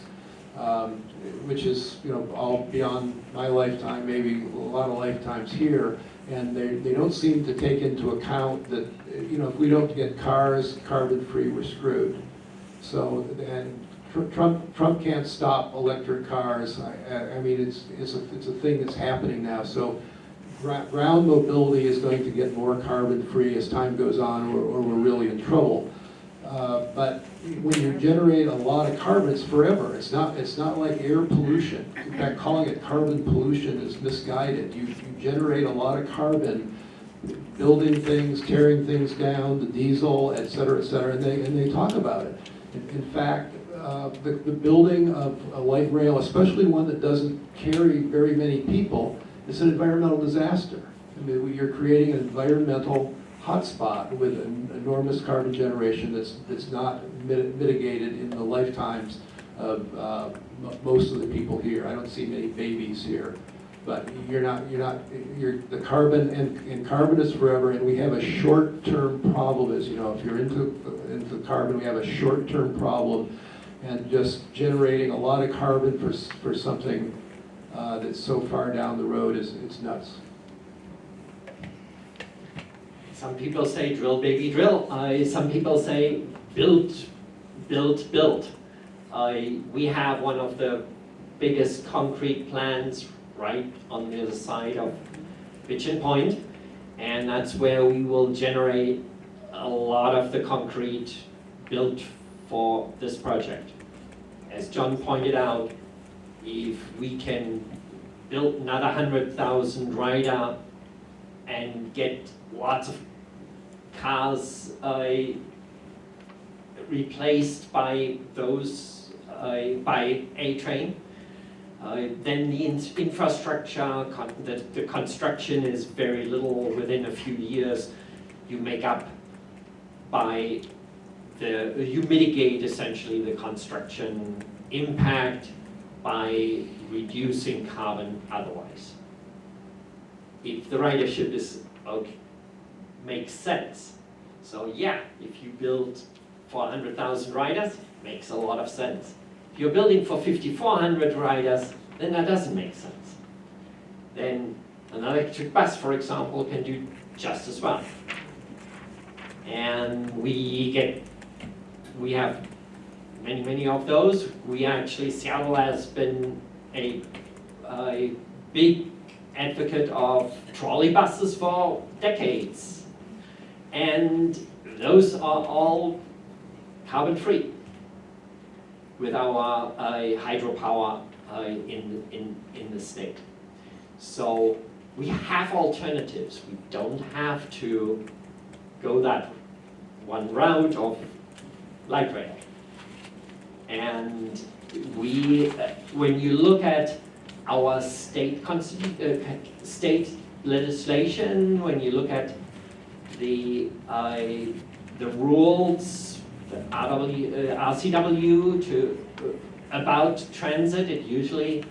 which is all beyond my lifetime, maybe a lot of lifetimes here. And they don't seem to take into account that if we don't get cars carbon free, we're screwed. So and Trump can't stop electric cars. I mean, it's a thing that's happening now. So ground mobility is going to get more carbon free as time goes on, or we're really in trouble. But when you generate a lot of carbon, it's forever. It's not like air pollution. In fact, calling it carbon pollution is misguided. You generate a lot of carbon, building things, tearing things down, the diesel, et cetera, and they talk about it. In fact, the building of a light rail, especially one that doesn't carry very many people, is an environmental disaster. I mean, you're creating an environmental hotspot with an enormous carbon generation that's not mitigated in the lifetimes of most of the people here. I don't see many babies here, but you're the carbon, and carbon is forever, and we have a short-term problem, as you know, if you're into carbon, we have a short-term problem, and just generating a lot of carbon for something that's so far down the road it's nuts. Some people say drill, baby, drill. Some people say build, build, build. We have one of the biggest concrete plants right on the other side of Pigeon Point, and that's where we will generate a lot of the concrete built for this project. As John pointed out, if we can build another 100,000 rider and get lots of cars replaced by those by a train, then the infrastructure, the construction is very little. Within a few years, you make up by you mitigate essentially the construction impact by reducing carbon otherwise. If the ridership is okay, makes sense. So yeah, if you build for 100,000 riders, makes a lot of sense. If you're building for 5,400 riders, then that doesn't make sense. Then an electric bus, for example, can do just as well. And we have many of those. Seattle has been a big advocate of trolley buses for decades. And those are all carbon-free with our hydropower in the state. So we have alternatives. We don't have to go that one route of light rail. And when you look at our state legislation, when you look at the rules, the RCW about transit, it usually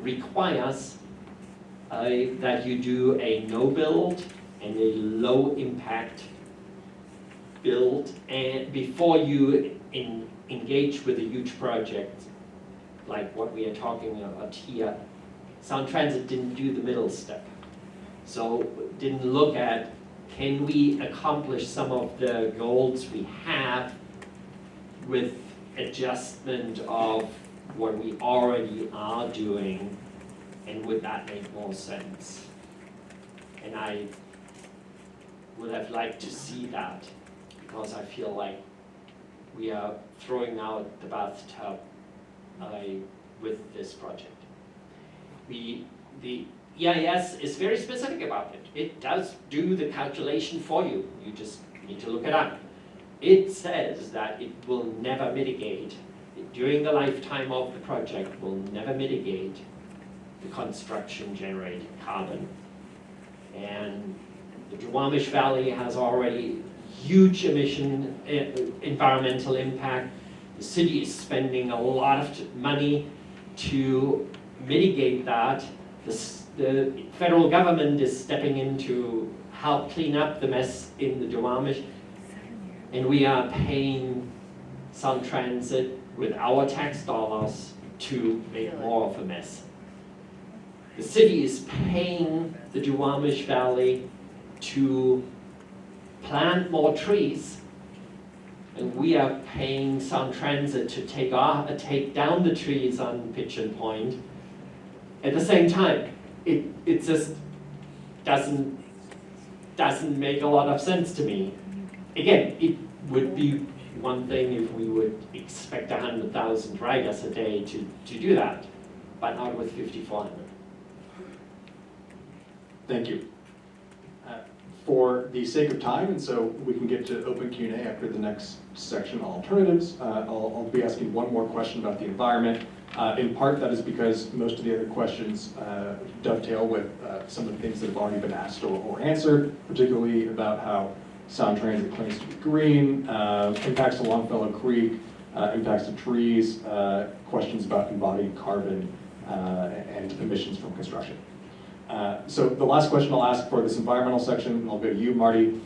requires that you do a no build and a low impact build, and before you engage with a huge project like what we are talking about here. Sound Transit didn't do the middle step, so didn't look at, can we accomplish some of the goals we have with adjustment of what we already are doing, and would that make more sense? And I would have liked to see that, because I feel like we are throwing out the bathtub with this project. The EIS is very specific about it. It does do the calculation for you. You just need to look it up. It says that it will never mitigate, during the lifetime of the project, will never mitigate the construction generated carbon. And the Duwamish Valley has already huge environmental impact. The city is spending a lot of money to mitigate that. The federal government is stepping in to help clean up the mess in the Duwamish, and we are paying Sound Transit with our tax dollars to make more of a mess. The city is paying the Duwamish Valley to plant more trees, and we are paying Sound Transit to take down the trees on Pigeon Point. At the same time, it just doesn't make a lot of sense to me. Again, it would be one thing if we would expect 100,000 riders a day to do that, but not with 5,400. Thank you. For the sake of time, and so we can get to open Q&A after the next section on alternatives, I'll be asking one more question about the environment. In part, that is because most of the other questions dovetail with some of the things that have already been asked or answered, particularly about how Sound Transit claims to be green, impacts to Longfellow Creek, impacts to trees, questions about embodied carbon, and emissions from construction. So the last question I'll ask for this environmental section, I'll go to you, Marty.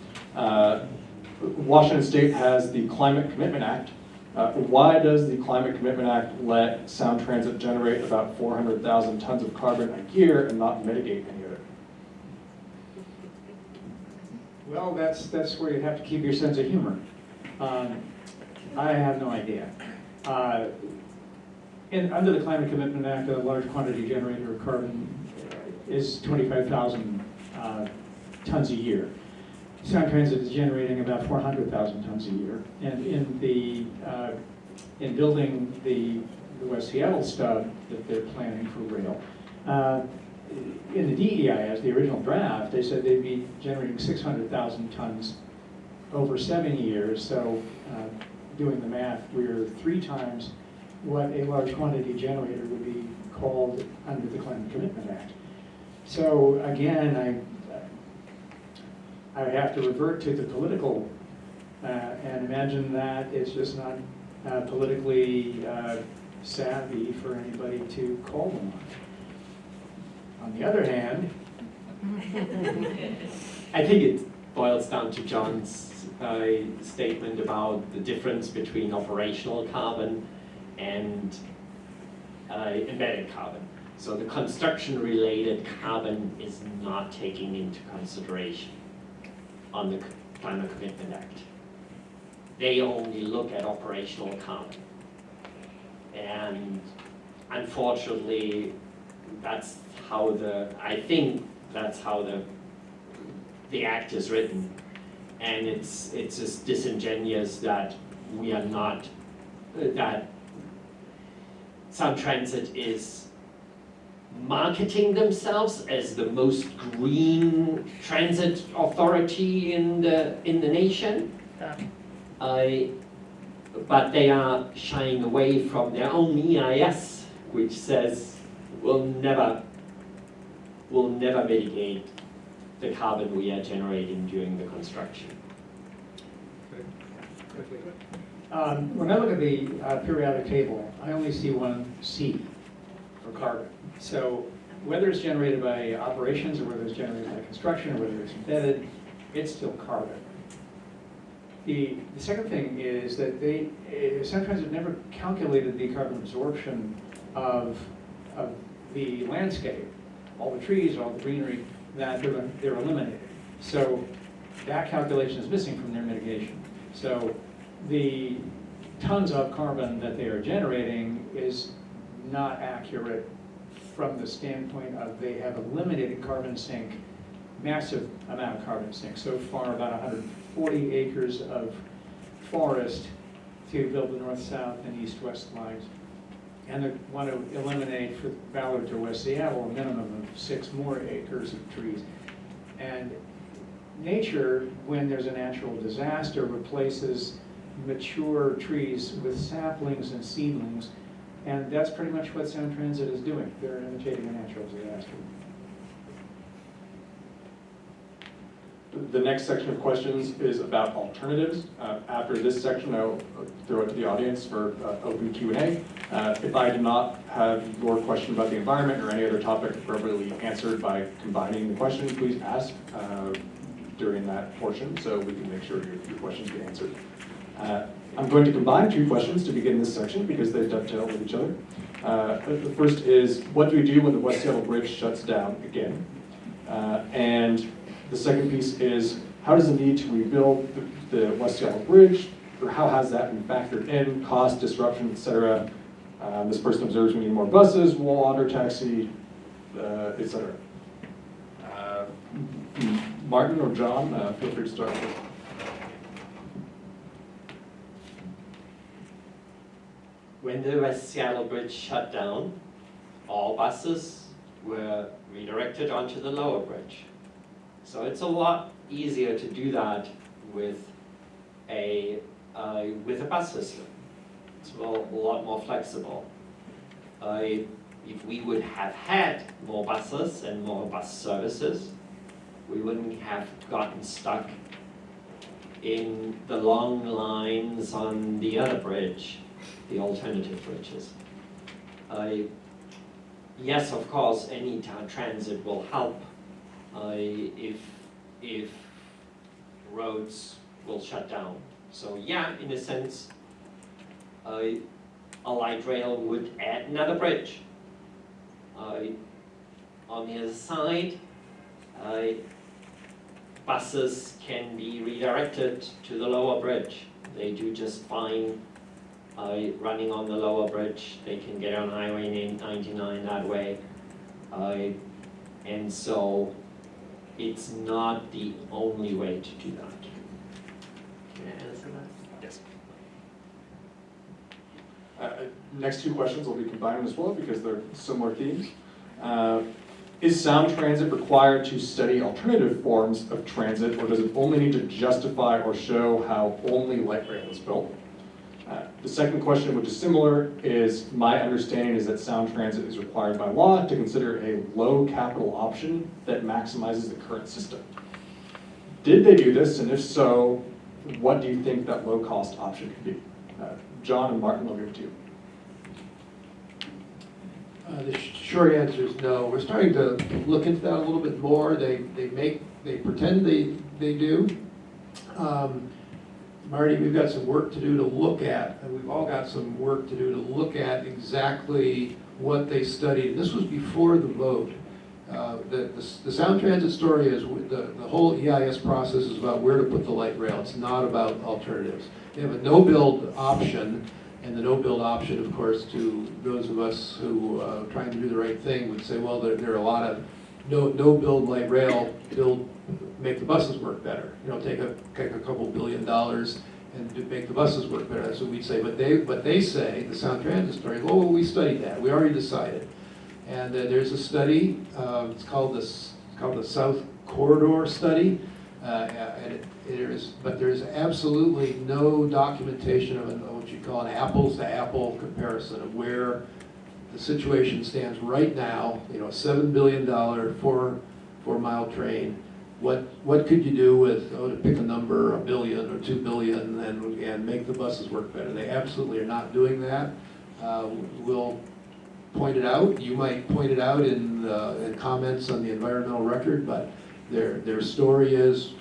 Washington State has the Climate Commitment Act. Why does the Climate Commitment Act let Sound Transit generate about 400,000 tons of carbon a year and not mitigate any of it? Well, that's where you have to keep your sense of humor. I have no idea. Under the Climate Commitment Act, a large quantity generator of carbon is 25,000 tons a year. Sound Transit is generating about 400,000 tons a year. And in building the West Seattle stub that they're planning for rail, in the DEIS, the original draft, they said they'd be generating 600,000 tons over 7 years. So doing the math, we're 3 times what a large quantity generator would be called under the Climate Commitment Act. So again, I have to revert to the political and imagine that it's just not politically savvy for anybody to call them on. On the other hand, I think it boils down to John's statement about the difference between operational carbon and embedded carbon. So the construction-related carbon is not taken into consideration on the Climate Commitment Act. They only look at operational carbon. And unfortunately, that's how I think that's how the act is written. And it's just disingenuous that we are not, that Sound Transit is marketing themselves as the most green transit authority in the nation. But they are shying away from their own EIS, which says we'll never mitigate the carbon we are generating during the construction. when I look at the periodic table, I only see one C for carbon. So whether it's generated by operations or whether it's generated by construction or whether it's embedded, it's still carbon. The second thing is that they sometimes have never calculated the carbon absorption of the landscape, all the trees, all the greenery that they're eliminating. So that calculation is missing from their mitigation. So the tons of carbon that they are generating is not accurate from the standpoint of they have eliminated carbon sink, massive amount of carbon sink. So far, about 140 acres of forest to build the north-south and east-west lines. And they want to eliminate for Ballard to West Seattle a minimum of 6 more acres of trees. And nature, when there's a natural disaster, replaces mature trees with saplings and seedlings. And that's pretty much what Sound Transit is doing. They're imitating a natural disaster. The next section of questions is about alternatives. After this section, I'll throw it to the audience for open Q&A. If I did not have your question about the environment or any other topic appropriately answered by combining the questions, please ask during that portion so we can make sure your questions get answered. I'm going to combine 2 questions to begin this section because they dovetail with each other. The first is, what do we do when the West Seattle Bridge shuts down again? And the second piece is, how does the need to rebuild the West Seattle Bridge, or how has that been factored in, cost, disruption, et cetera? This person observes we need more buses, water taxi, et cetera. Martin or John, feel free to start with. When the West Seattle Bridge shut down, all buses were redirected onto the lower bridge. So it's a lot easier to do that with a bus system. It's a lot more flexible. If we would have had more buses and more bus services, we wouldn't have gotten stuck in the long lines on the other bridge, the alternative bridges. Yes, of course, any transit will help if roads will shut down. So yeah, in a sense, a light rail would add another bridge. On the other side, buses can be redirected to the lower bridge. They do just fine running on the lower bridge. They can get on Highway 99 that way. And so it's not the only way to do that. Can I answer that? Yes. Next two questions will be combined as well because they're similar themes. Is sound transit required to study alternative forms of transit, or does it only need to justify or show how only light rail is built? The second question, which is similar, is my understanding is that sound transit is required by law to consider a low capital option that maximizes the current system. Did they do this, and if so, what do you think that low cost option could be? John and Martin, I'll give it to you. The short answer is no. We're starting to look into that a little bit more. They pretend they do. Marty, we've got some work to do to look at, and we've all got some work to do to look at exactly what they studied. This was before the vote. The sound transit story is, the whole EIS process is about where to put the light rail. It's not about alternatives. They have a no-build option, and the no-build option, of course, to those of us who are trying to do the right thing would say, well, there are a lot of no-build light rail, make the buses work better. You know, take a couple $1 billion and make the buses work better. That's what we'd say. But they say, the sound transit story, oh, well, we studied that. We already decided. And there's a study. It's called the South Corridor Study. But there's absolutely no documentation of what you call an apples-to-apple comparison of where the situation stands right now. You know, a $7 billion four-mile train. What could you do with, to pick a number, $1 billion or $2 billion, and make the buses work better? They absolutely are not doing that. We'll point it out. You might point it out in comments on the environmental record, but their story is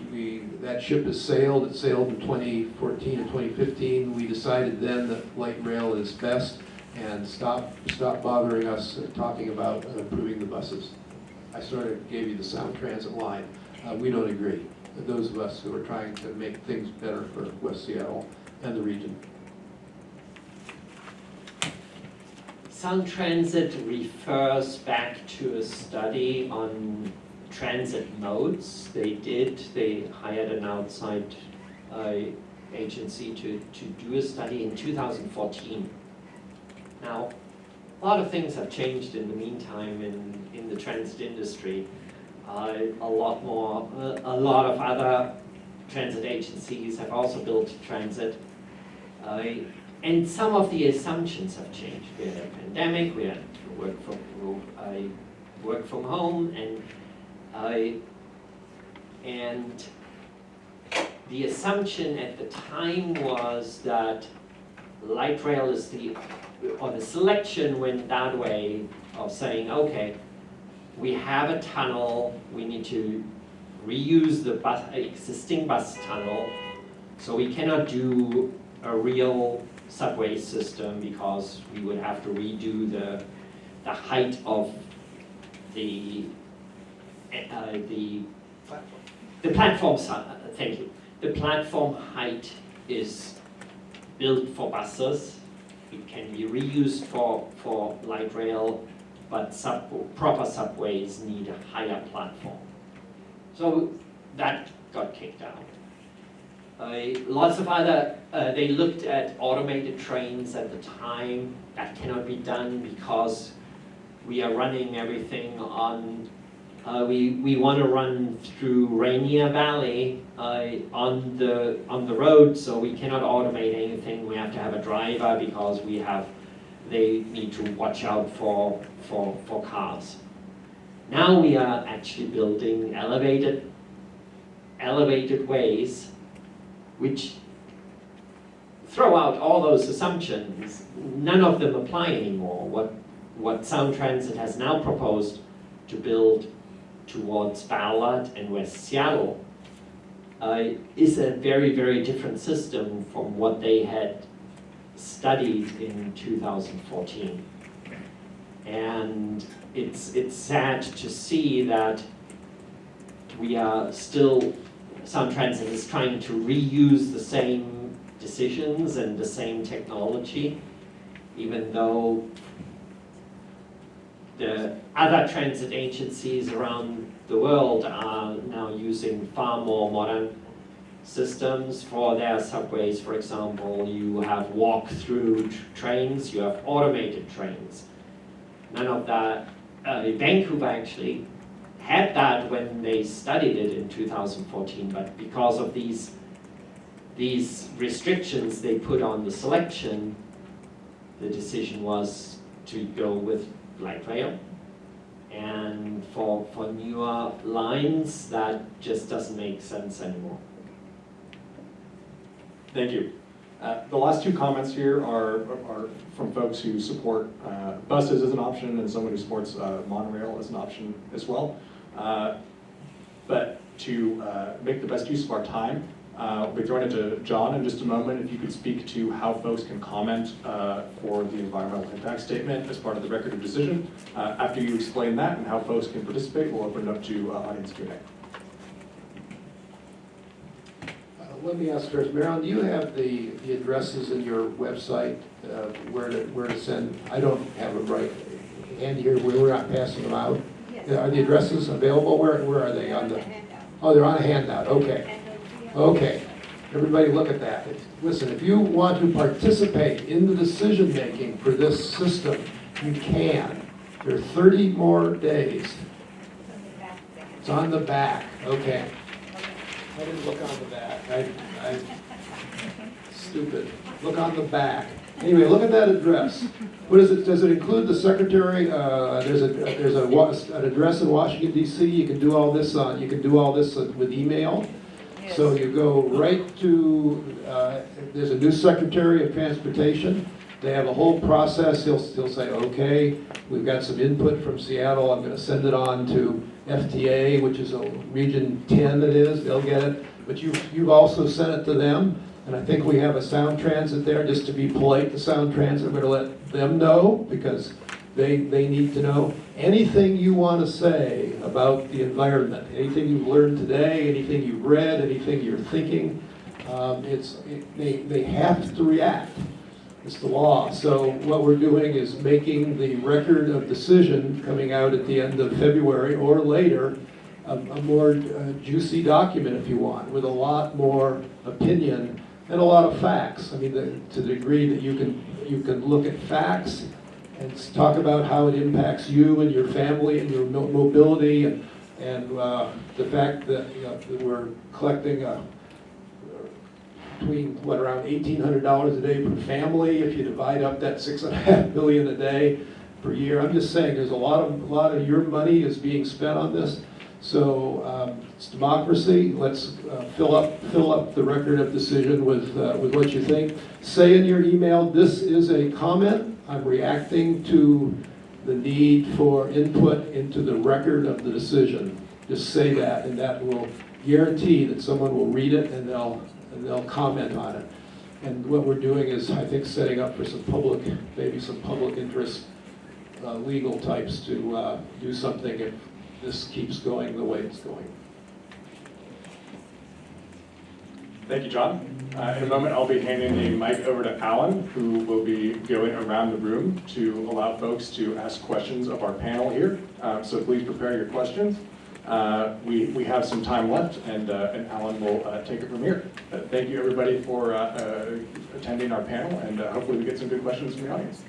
that ship has sailed. It sailed in 2014 and 2015. We decided then that light rail is best, and stop bothering us talking about improving the buses. I sort of gave you the sound transit line. We don't agree. Those of us who are trying to make things better for West Seattle and the region. Sound transit refers back to a study on transit modes. They hired an outside agency to do a study in 2014. Now, a lot of things have changed in the meantime in the transit industry. A lot of other transit agencies have also built transit. And some of the assumptions have changed. We had a pandemic, we had work from home, and the assumption at the time was that light rail is the selection went that way of saying, okay, we have a tunnel, we need to reuse the existing bus tunnel, so we cannot do a real subway system because we would have to redo the height of the platform. Thank you. The platform height is built for buses. It can be reused for light rail, but proper subways need a higher platform. So that got kicked out. Lots of other, they looked at automated trains at the time. That cannot be done because we are running everything on We want to run through Rainier Valley on the road, so we cannot automate anything. We have to have a driver because they need to watch out for cars. Now we are actually building elevated ways, which throw out all those assumptions. None of them apply anymore. What Sound Transit has now proposed to build towards Ballard and West Seattle is a very, very different system from what they had studied in 2014. And it's sad to see that we are still, Sound Transit is trying to reuse the same decisions and the same technology, even though the other transit agencies around the world are now using far more modern systems for their subways. For example, you have walk-through trains, you have automated trains. None of that, Vancouver actually had that when they studied it in 2014, but because of these restrictions they put on the selection, the decision was to go with light rail. And for newer lines, that just doesn't make sense anymore. Thank you. The last two comments here are from folks who support buses as an option and someone who supports monorail as an option as well. But to make the best use of our time, we'll be throwing it to John in just a moment. If you could speak to how folks can comment for the environmental impact statement as part of the record of decision. After you explain that and how folks can participate, we'll open it up to audience Q&A. Let me ask first, Marilyn, do you have the addresses in your website where to send? I don't have them right handy here. We're not passing them out. Are the addresses available? Where are they on the? Oh, they're on a handout. Okay. Okay. Everybody, look at that. Listen, if you want to participate in the decision making for this system, you can. There are 30 more days. It's on the back. Okay. I didn't look on the back. I stupid. Look on the back. Anyway, look at that address. What is it? Does it include the secretary? There's an address in Washington D.C. You can do all this on. You can do all this with email. Yes. So you go right to. There's a new secretary of transportation. They have a whole process. He'll say, okay, we've got some input from Seattle. I'm going to send it on to FTA, which is a region 10 it is. They'll get it. But you've also sent it to them. And I think we have a Sound Transit there, just to be polite to Sound Transit. We're going to let them know because they need to know. Anything you want to say about the environment, anything you've learned today, anything you've read, anything you're thinking, they have to react. It's the law. So what we're doing is making the record of decision coming out at the end of February or later a more juicy document, if you want, with a lot more opinion and a lot of facts. I mean, to the degree that you can look at facts and talk about how it impacts you and your family and your mobility and the fact that that we're collecting between around $1,800 a day per family if you divide up that $6.5 billion a day per year. I'm just saying there's a lot of your money is being spent on this. So it's democracy. Let's fill up the record of decision with what you think. Say in your email, this is a comment. I'm reacting to the need for input into the record of the decision. Just say that, and that will guarantee that someone will read it and they'll comment on it. And what we're doing is, I think, setting up for maybe some public interest legal types to do something if this keeps going the way it's going. Thank you, John. In a moment, I'll be handing the mic over to Alan, who will be going around the room to allow folks to ask questions of our panel here. So please prepare your questions. We have some time left, and Alan will take it from here. Thank you, everybody, for attending our panel, and hopefully we get some good questions from the audience.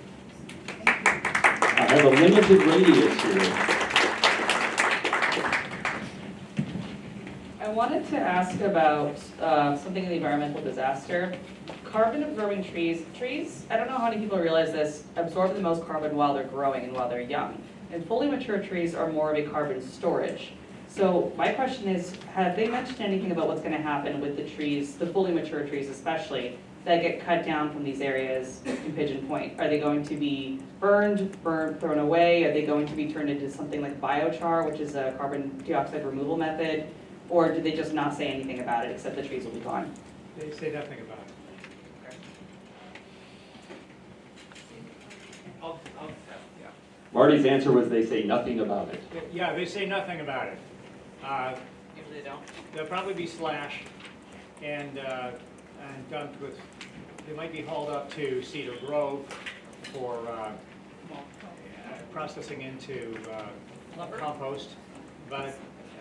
I have a limited radius here. wanted to ask about something in the environmental disaster. Carbon absorbing trees. Trees, I don't know how many people realize this, absorb the most carbon while they're growing and while they're young. And fully mature trees are more of a carbon storage. So my question is, have they mentioned anything about what's going to happen with the trees, the fully mature trees especially, that get cut down from these areas in Pigeon Point? Are they going to be burned, thrown away? Are they going to be turned into something like biochar, which is a carbon dioxide removal method? Or do they just not say anything about it, except the trees will be gone? They say nothing about it. Yeah. Marty's answer was they say nothing about it. Yeah, they say nothing about it. Usually they don't. They'll probably be slashed and dumped with, they might be hauled up to Cedar Grove for processing into Lumber? compost. But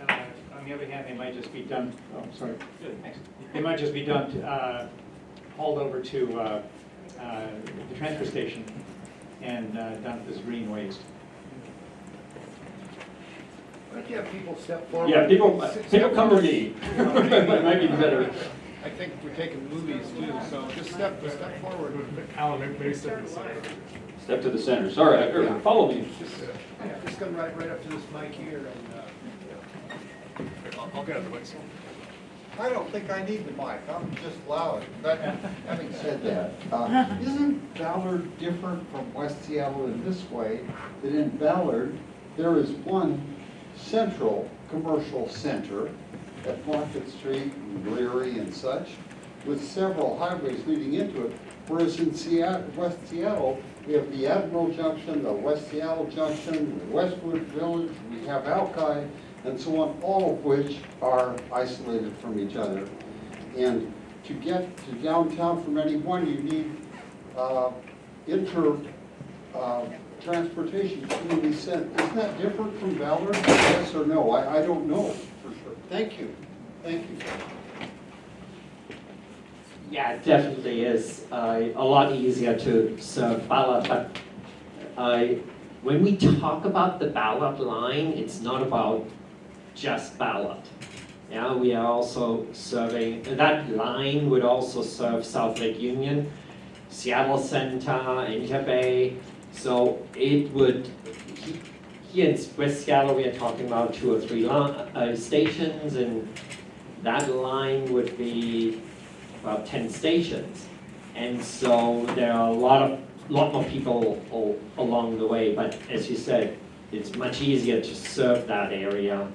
on the other hand, they might just be dumped, oh, sorry. Thanks. They might just be dumped, hauled over to the transfer station and dumped as green waste. Why don't you have people step forward? Yeah, people Step come to forward. me. It might be better. I think we're taking movies too, so just step forward. Alan, maybe step aside. Step to the center. Sorry, follow me. Just come right up to this mic here and, I'll get out of the way. I don't think I need the mic, I'm just loud. But having said that, isn't Ballard different from West Seattle in this way? That in Ballard, there is one central commercial center at Market Street and Greary and such, with several highways leading into it. Whereas in West Seattle, we have the Admiral Junction, the West Seattle Junction, the Westwood Village, we have Alki, and so on, all of which are isolated from each other. And to get to downtown from any one, you need transportation between these centers. Isn't that different from Ballard? Yes or no? I don't know for sure. Thank you. Thank you. Yeah, it definitely is a lot easier to serve Ballard, but when we talk about the Ballard line, it's not about just Ballard. Yeah, we are also serving, that line would also serve South Lake Union, Seattle Center, Interbay. So it would, here in West Seattle, we are talking about 2 or 3 stations, and that line would be about 10 stations. And so there are a lot more people along the way, but as you said, it's much easier to serve that area.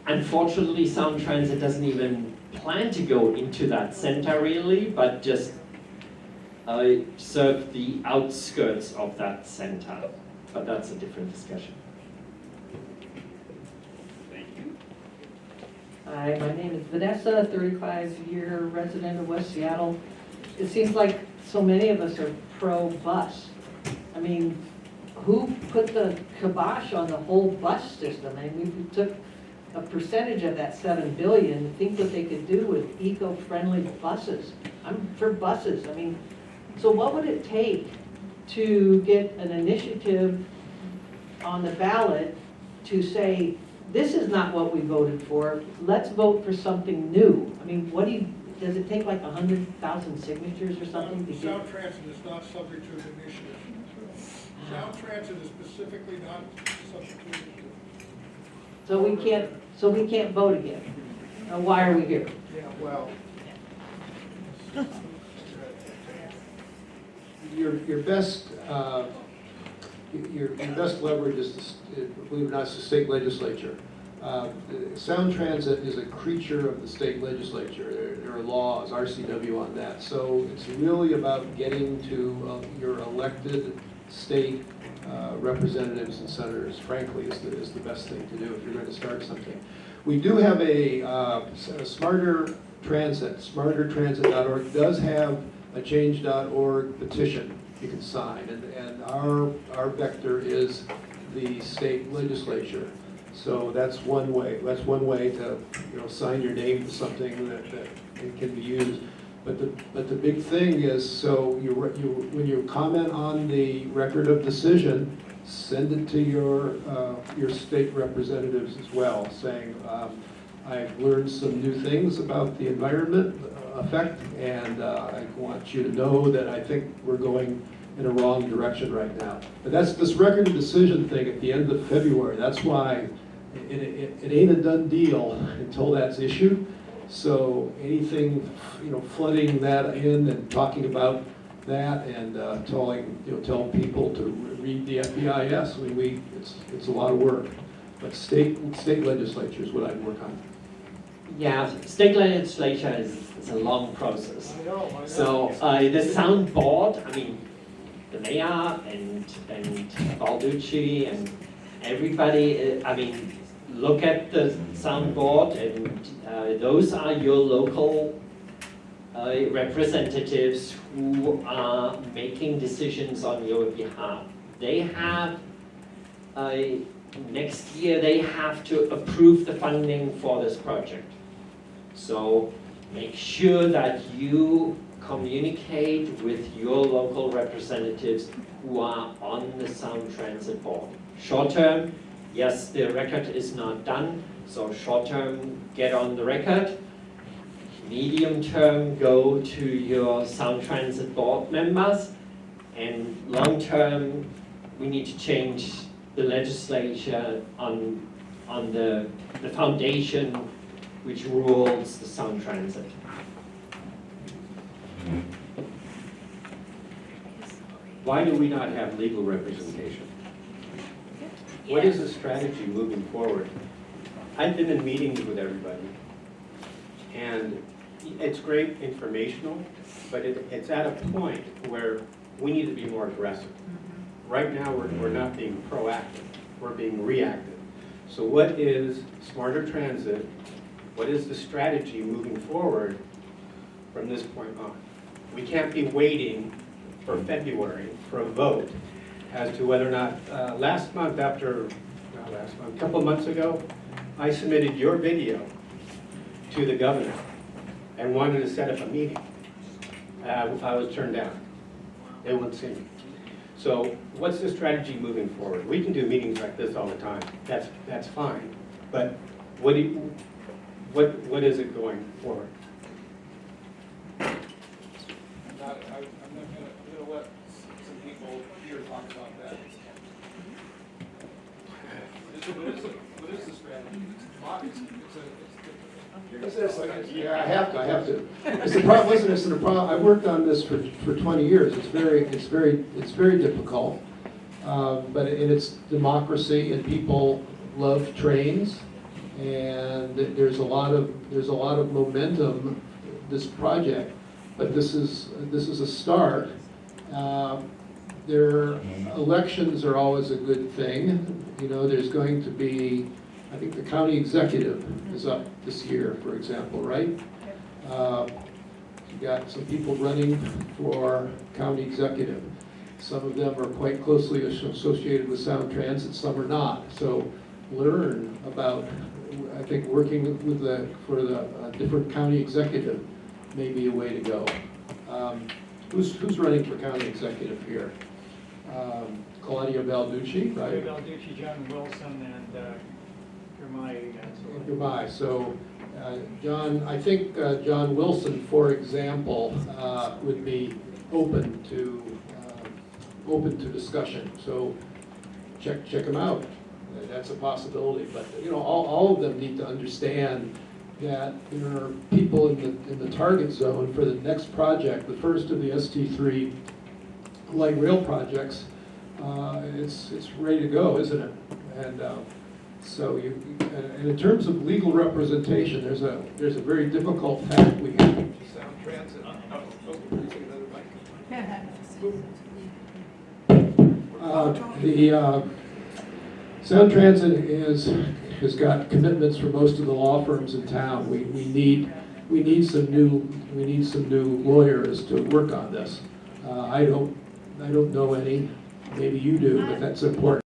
Unfortunately, Sound Transit doesn't even plan to go into that center really, but just serve the outskirts of that center. But that's a different discussion. Thank you. Hi, my name is Vanessa, 35-year resident of West Seattle. It seems like so many of us are pro-bus. I mean, who put the kibosh on the whole bus system? I mean, we took a percentage of that $7 billion, think what they could do with eco-friendly buses. I'm for buses. I mean, so what would it take to get an initiative on the ballot to say, this is not what we voted for, let's vote for something new? I mean, does it take like 100,000 signatures or something to get? Sound Transit is not subject to the initiative. Sound Transit is specifically not subject to the initiative. So we can't vote again. Now, why are we here? yeah, well, your best leverage is, believe it or not, is the state legislature. Sound Transit is a creature of the state legislature. There are laws, RCW on that. So it's really about getting to your elected state representatives and senators, frankly, is the best thing to do if you're going to start something. We do have a Smarter Transit, smartertransit.org does have a change.org petition you can sign, and our vector is the state legislature. So that's one way. That's one way to sign your name to something that it can be used. But the big thing is, so when you comment on the record of decision, send it to your state representatives as well, saying I've learned some new things about the environment effect, and I want you to know that I think we're going in a wrong direction right now. But that's this record of decision thing at the end of February. That's why it ain't a done deal until that's issued. So anything, flooding that in and talking about that and telling people to read the FEIS. I mean, it's a lot of work. But state legislature is what I'd work on. Yeah, state legislature is a long process. I know. So the sound board, I mean, the mayor and Balducci and everybody, I mean, look at the sound board, and those are your local representatives who are making decisions on your behalf. They have, next year, they have to approve the funding for this project. So make sure that you communicate with your local representatives who are on the Sound Transit Board. Short term, yes, the record is not done, so short term, get on the record. Medium term, go to your Sound Transit Board members, and long term, we need to change the legislature on the foundation which rules the Sound Transit. Why do we not have legal representation? What is the strategy moving forward? I've been in meetings with everybody, and it's great informational, but it's at a point where we need to be more aggressive. Right now, we're not being proactive, we're being reactive. So what is smarter transit? What is the strategy moving forward from this point on? We can't be waiting for February for a vote as to whether or not, a couple of months ago, I submitted your video to the governor and wanted to set up a meeting. I was turned down. They wouldn't see me. So what's the strategy moving forward? We can do meetings like this all the time. That's fine. But what is it going forward? I'm going to let some people here talk about that. What is the strategy? Yeah, I have to. It's the problem. Listen, it's the problem. I've worked on this for 20 years. It's very difficult. But it's democracy, and people love trains, and there's a lot of momentum. This project, but this is a start. Elections are always a good thing. There's going to be, I think the county executive is up this year, for example, right? You got some people running for county executive. Some of them are quite closely associated with Sound Transit, some are not. So learn about, I think, working for the different county executive may be a way to go. Who's running for county executive here? Claudia Balducci, right? Balducci, John Wilson, and Goodbye. So, John, I think John Wilson, for example, would be open to discussion. So, check him out. That's a possibility. But all of them need to understand that there are people in the target zone for the next project, the first of the ST3 light rail projects. It's ready to go, isn't it? And so and in terms of legal representation, there's a very difficult fact we have. Sound Transit. The Sound Transit has got commitments for most of the law firms in town. We need some new lawyers to work on this. I don't know any. Maybe you do, but that's important.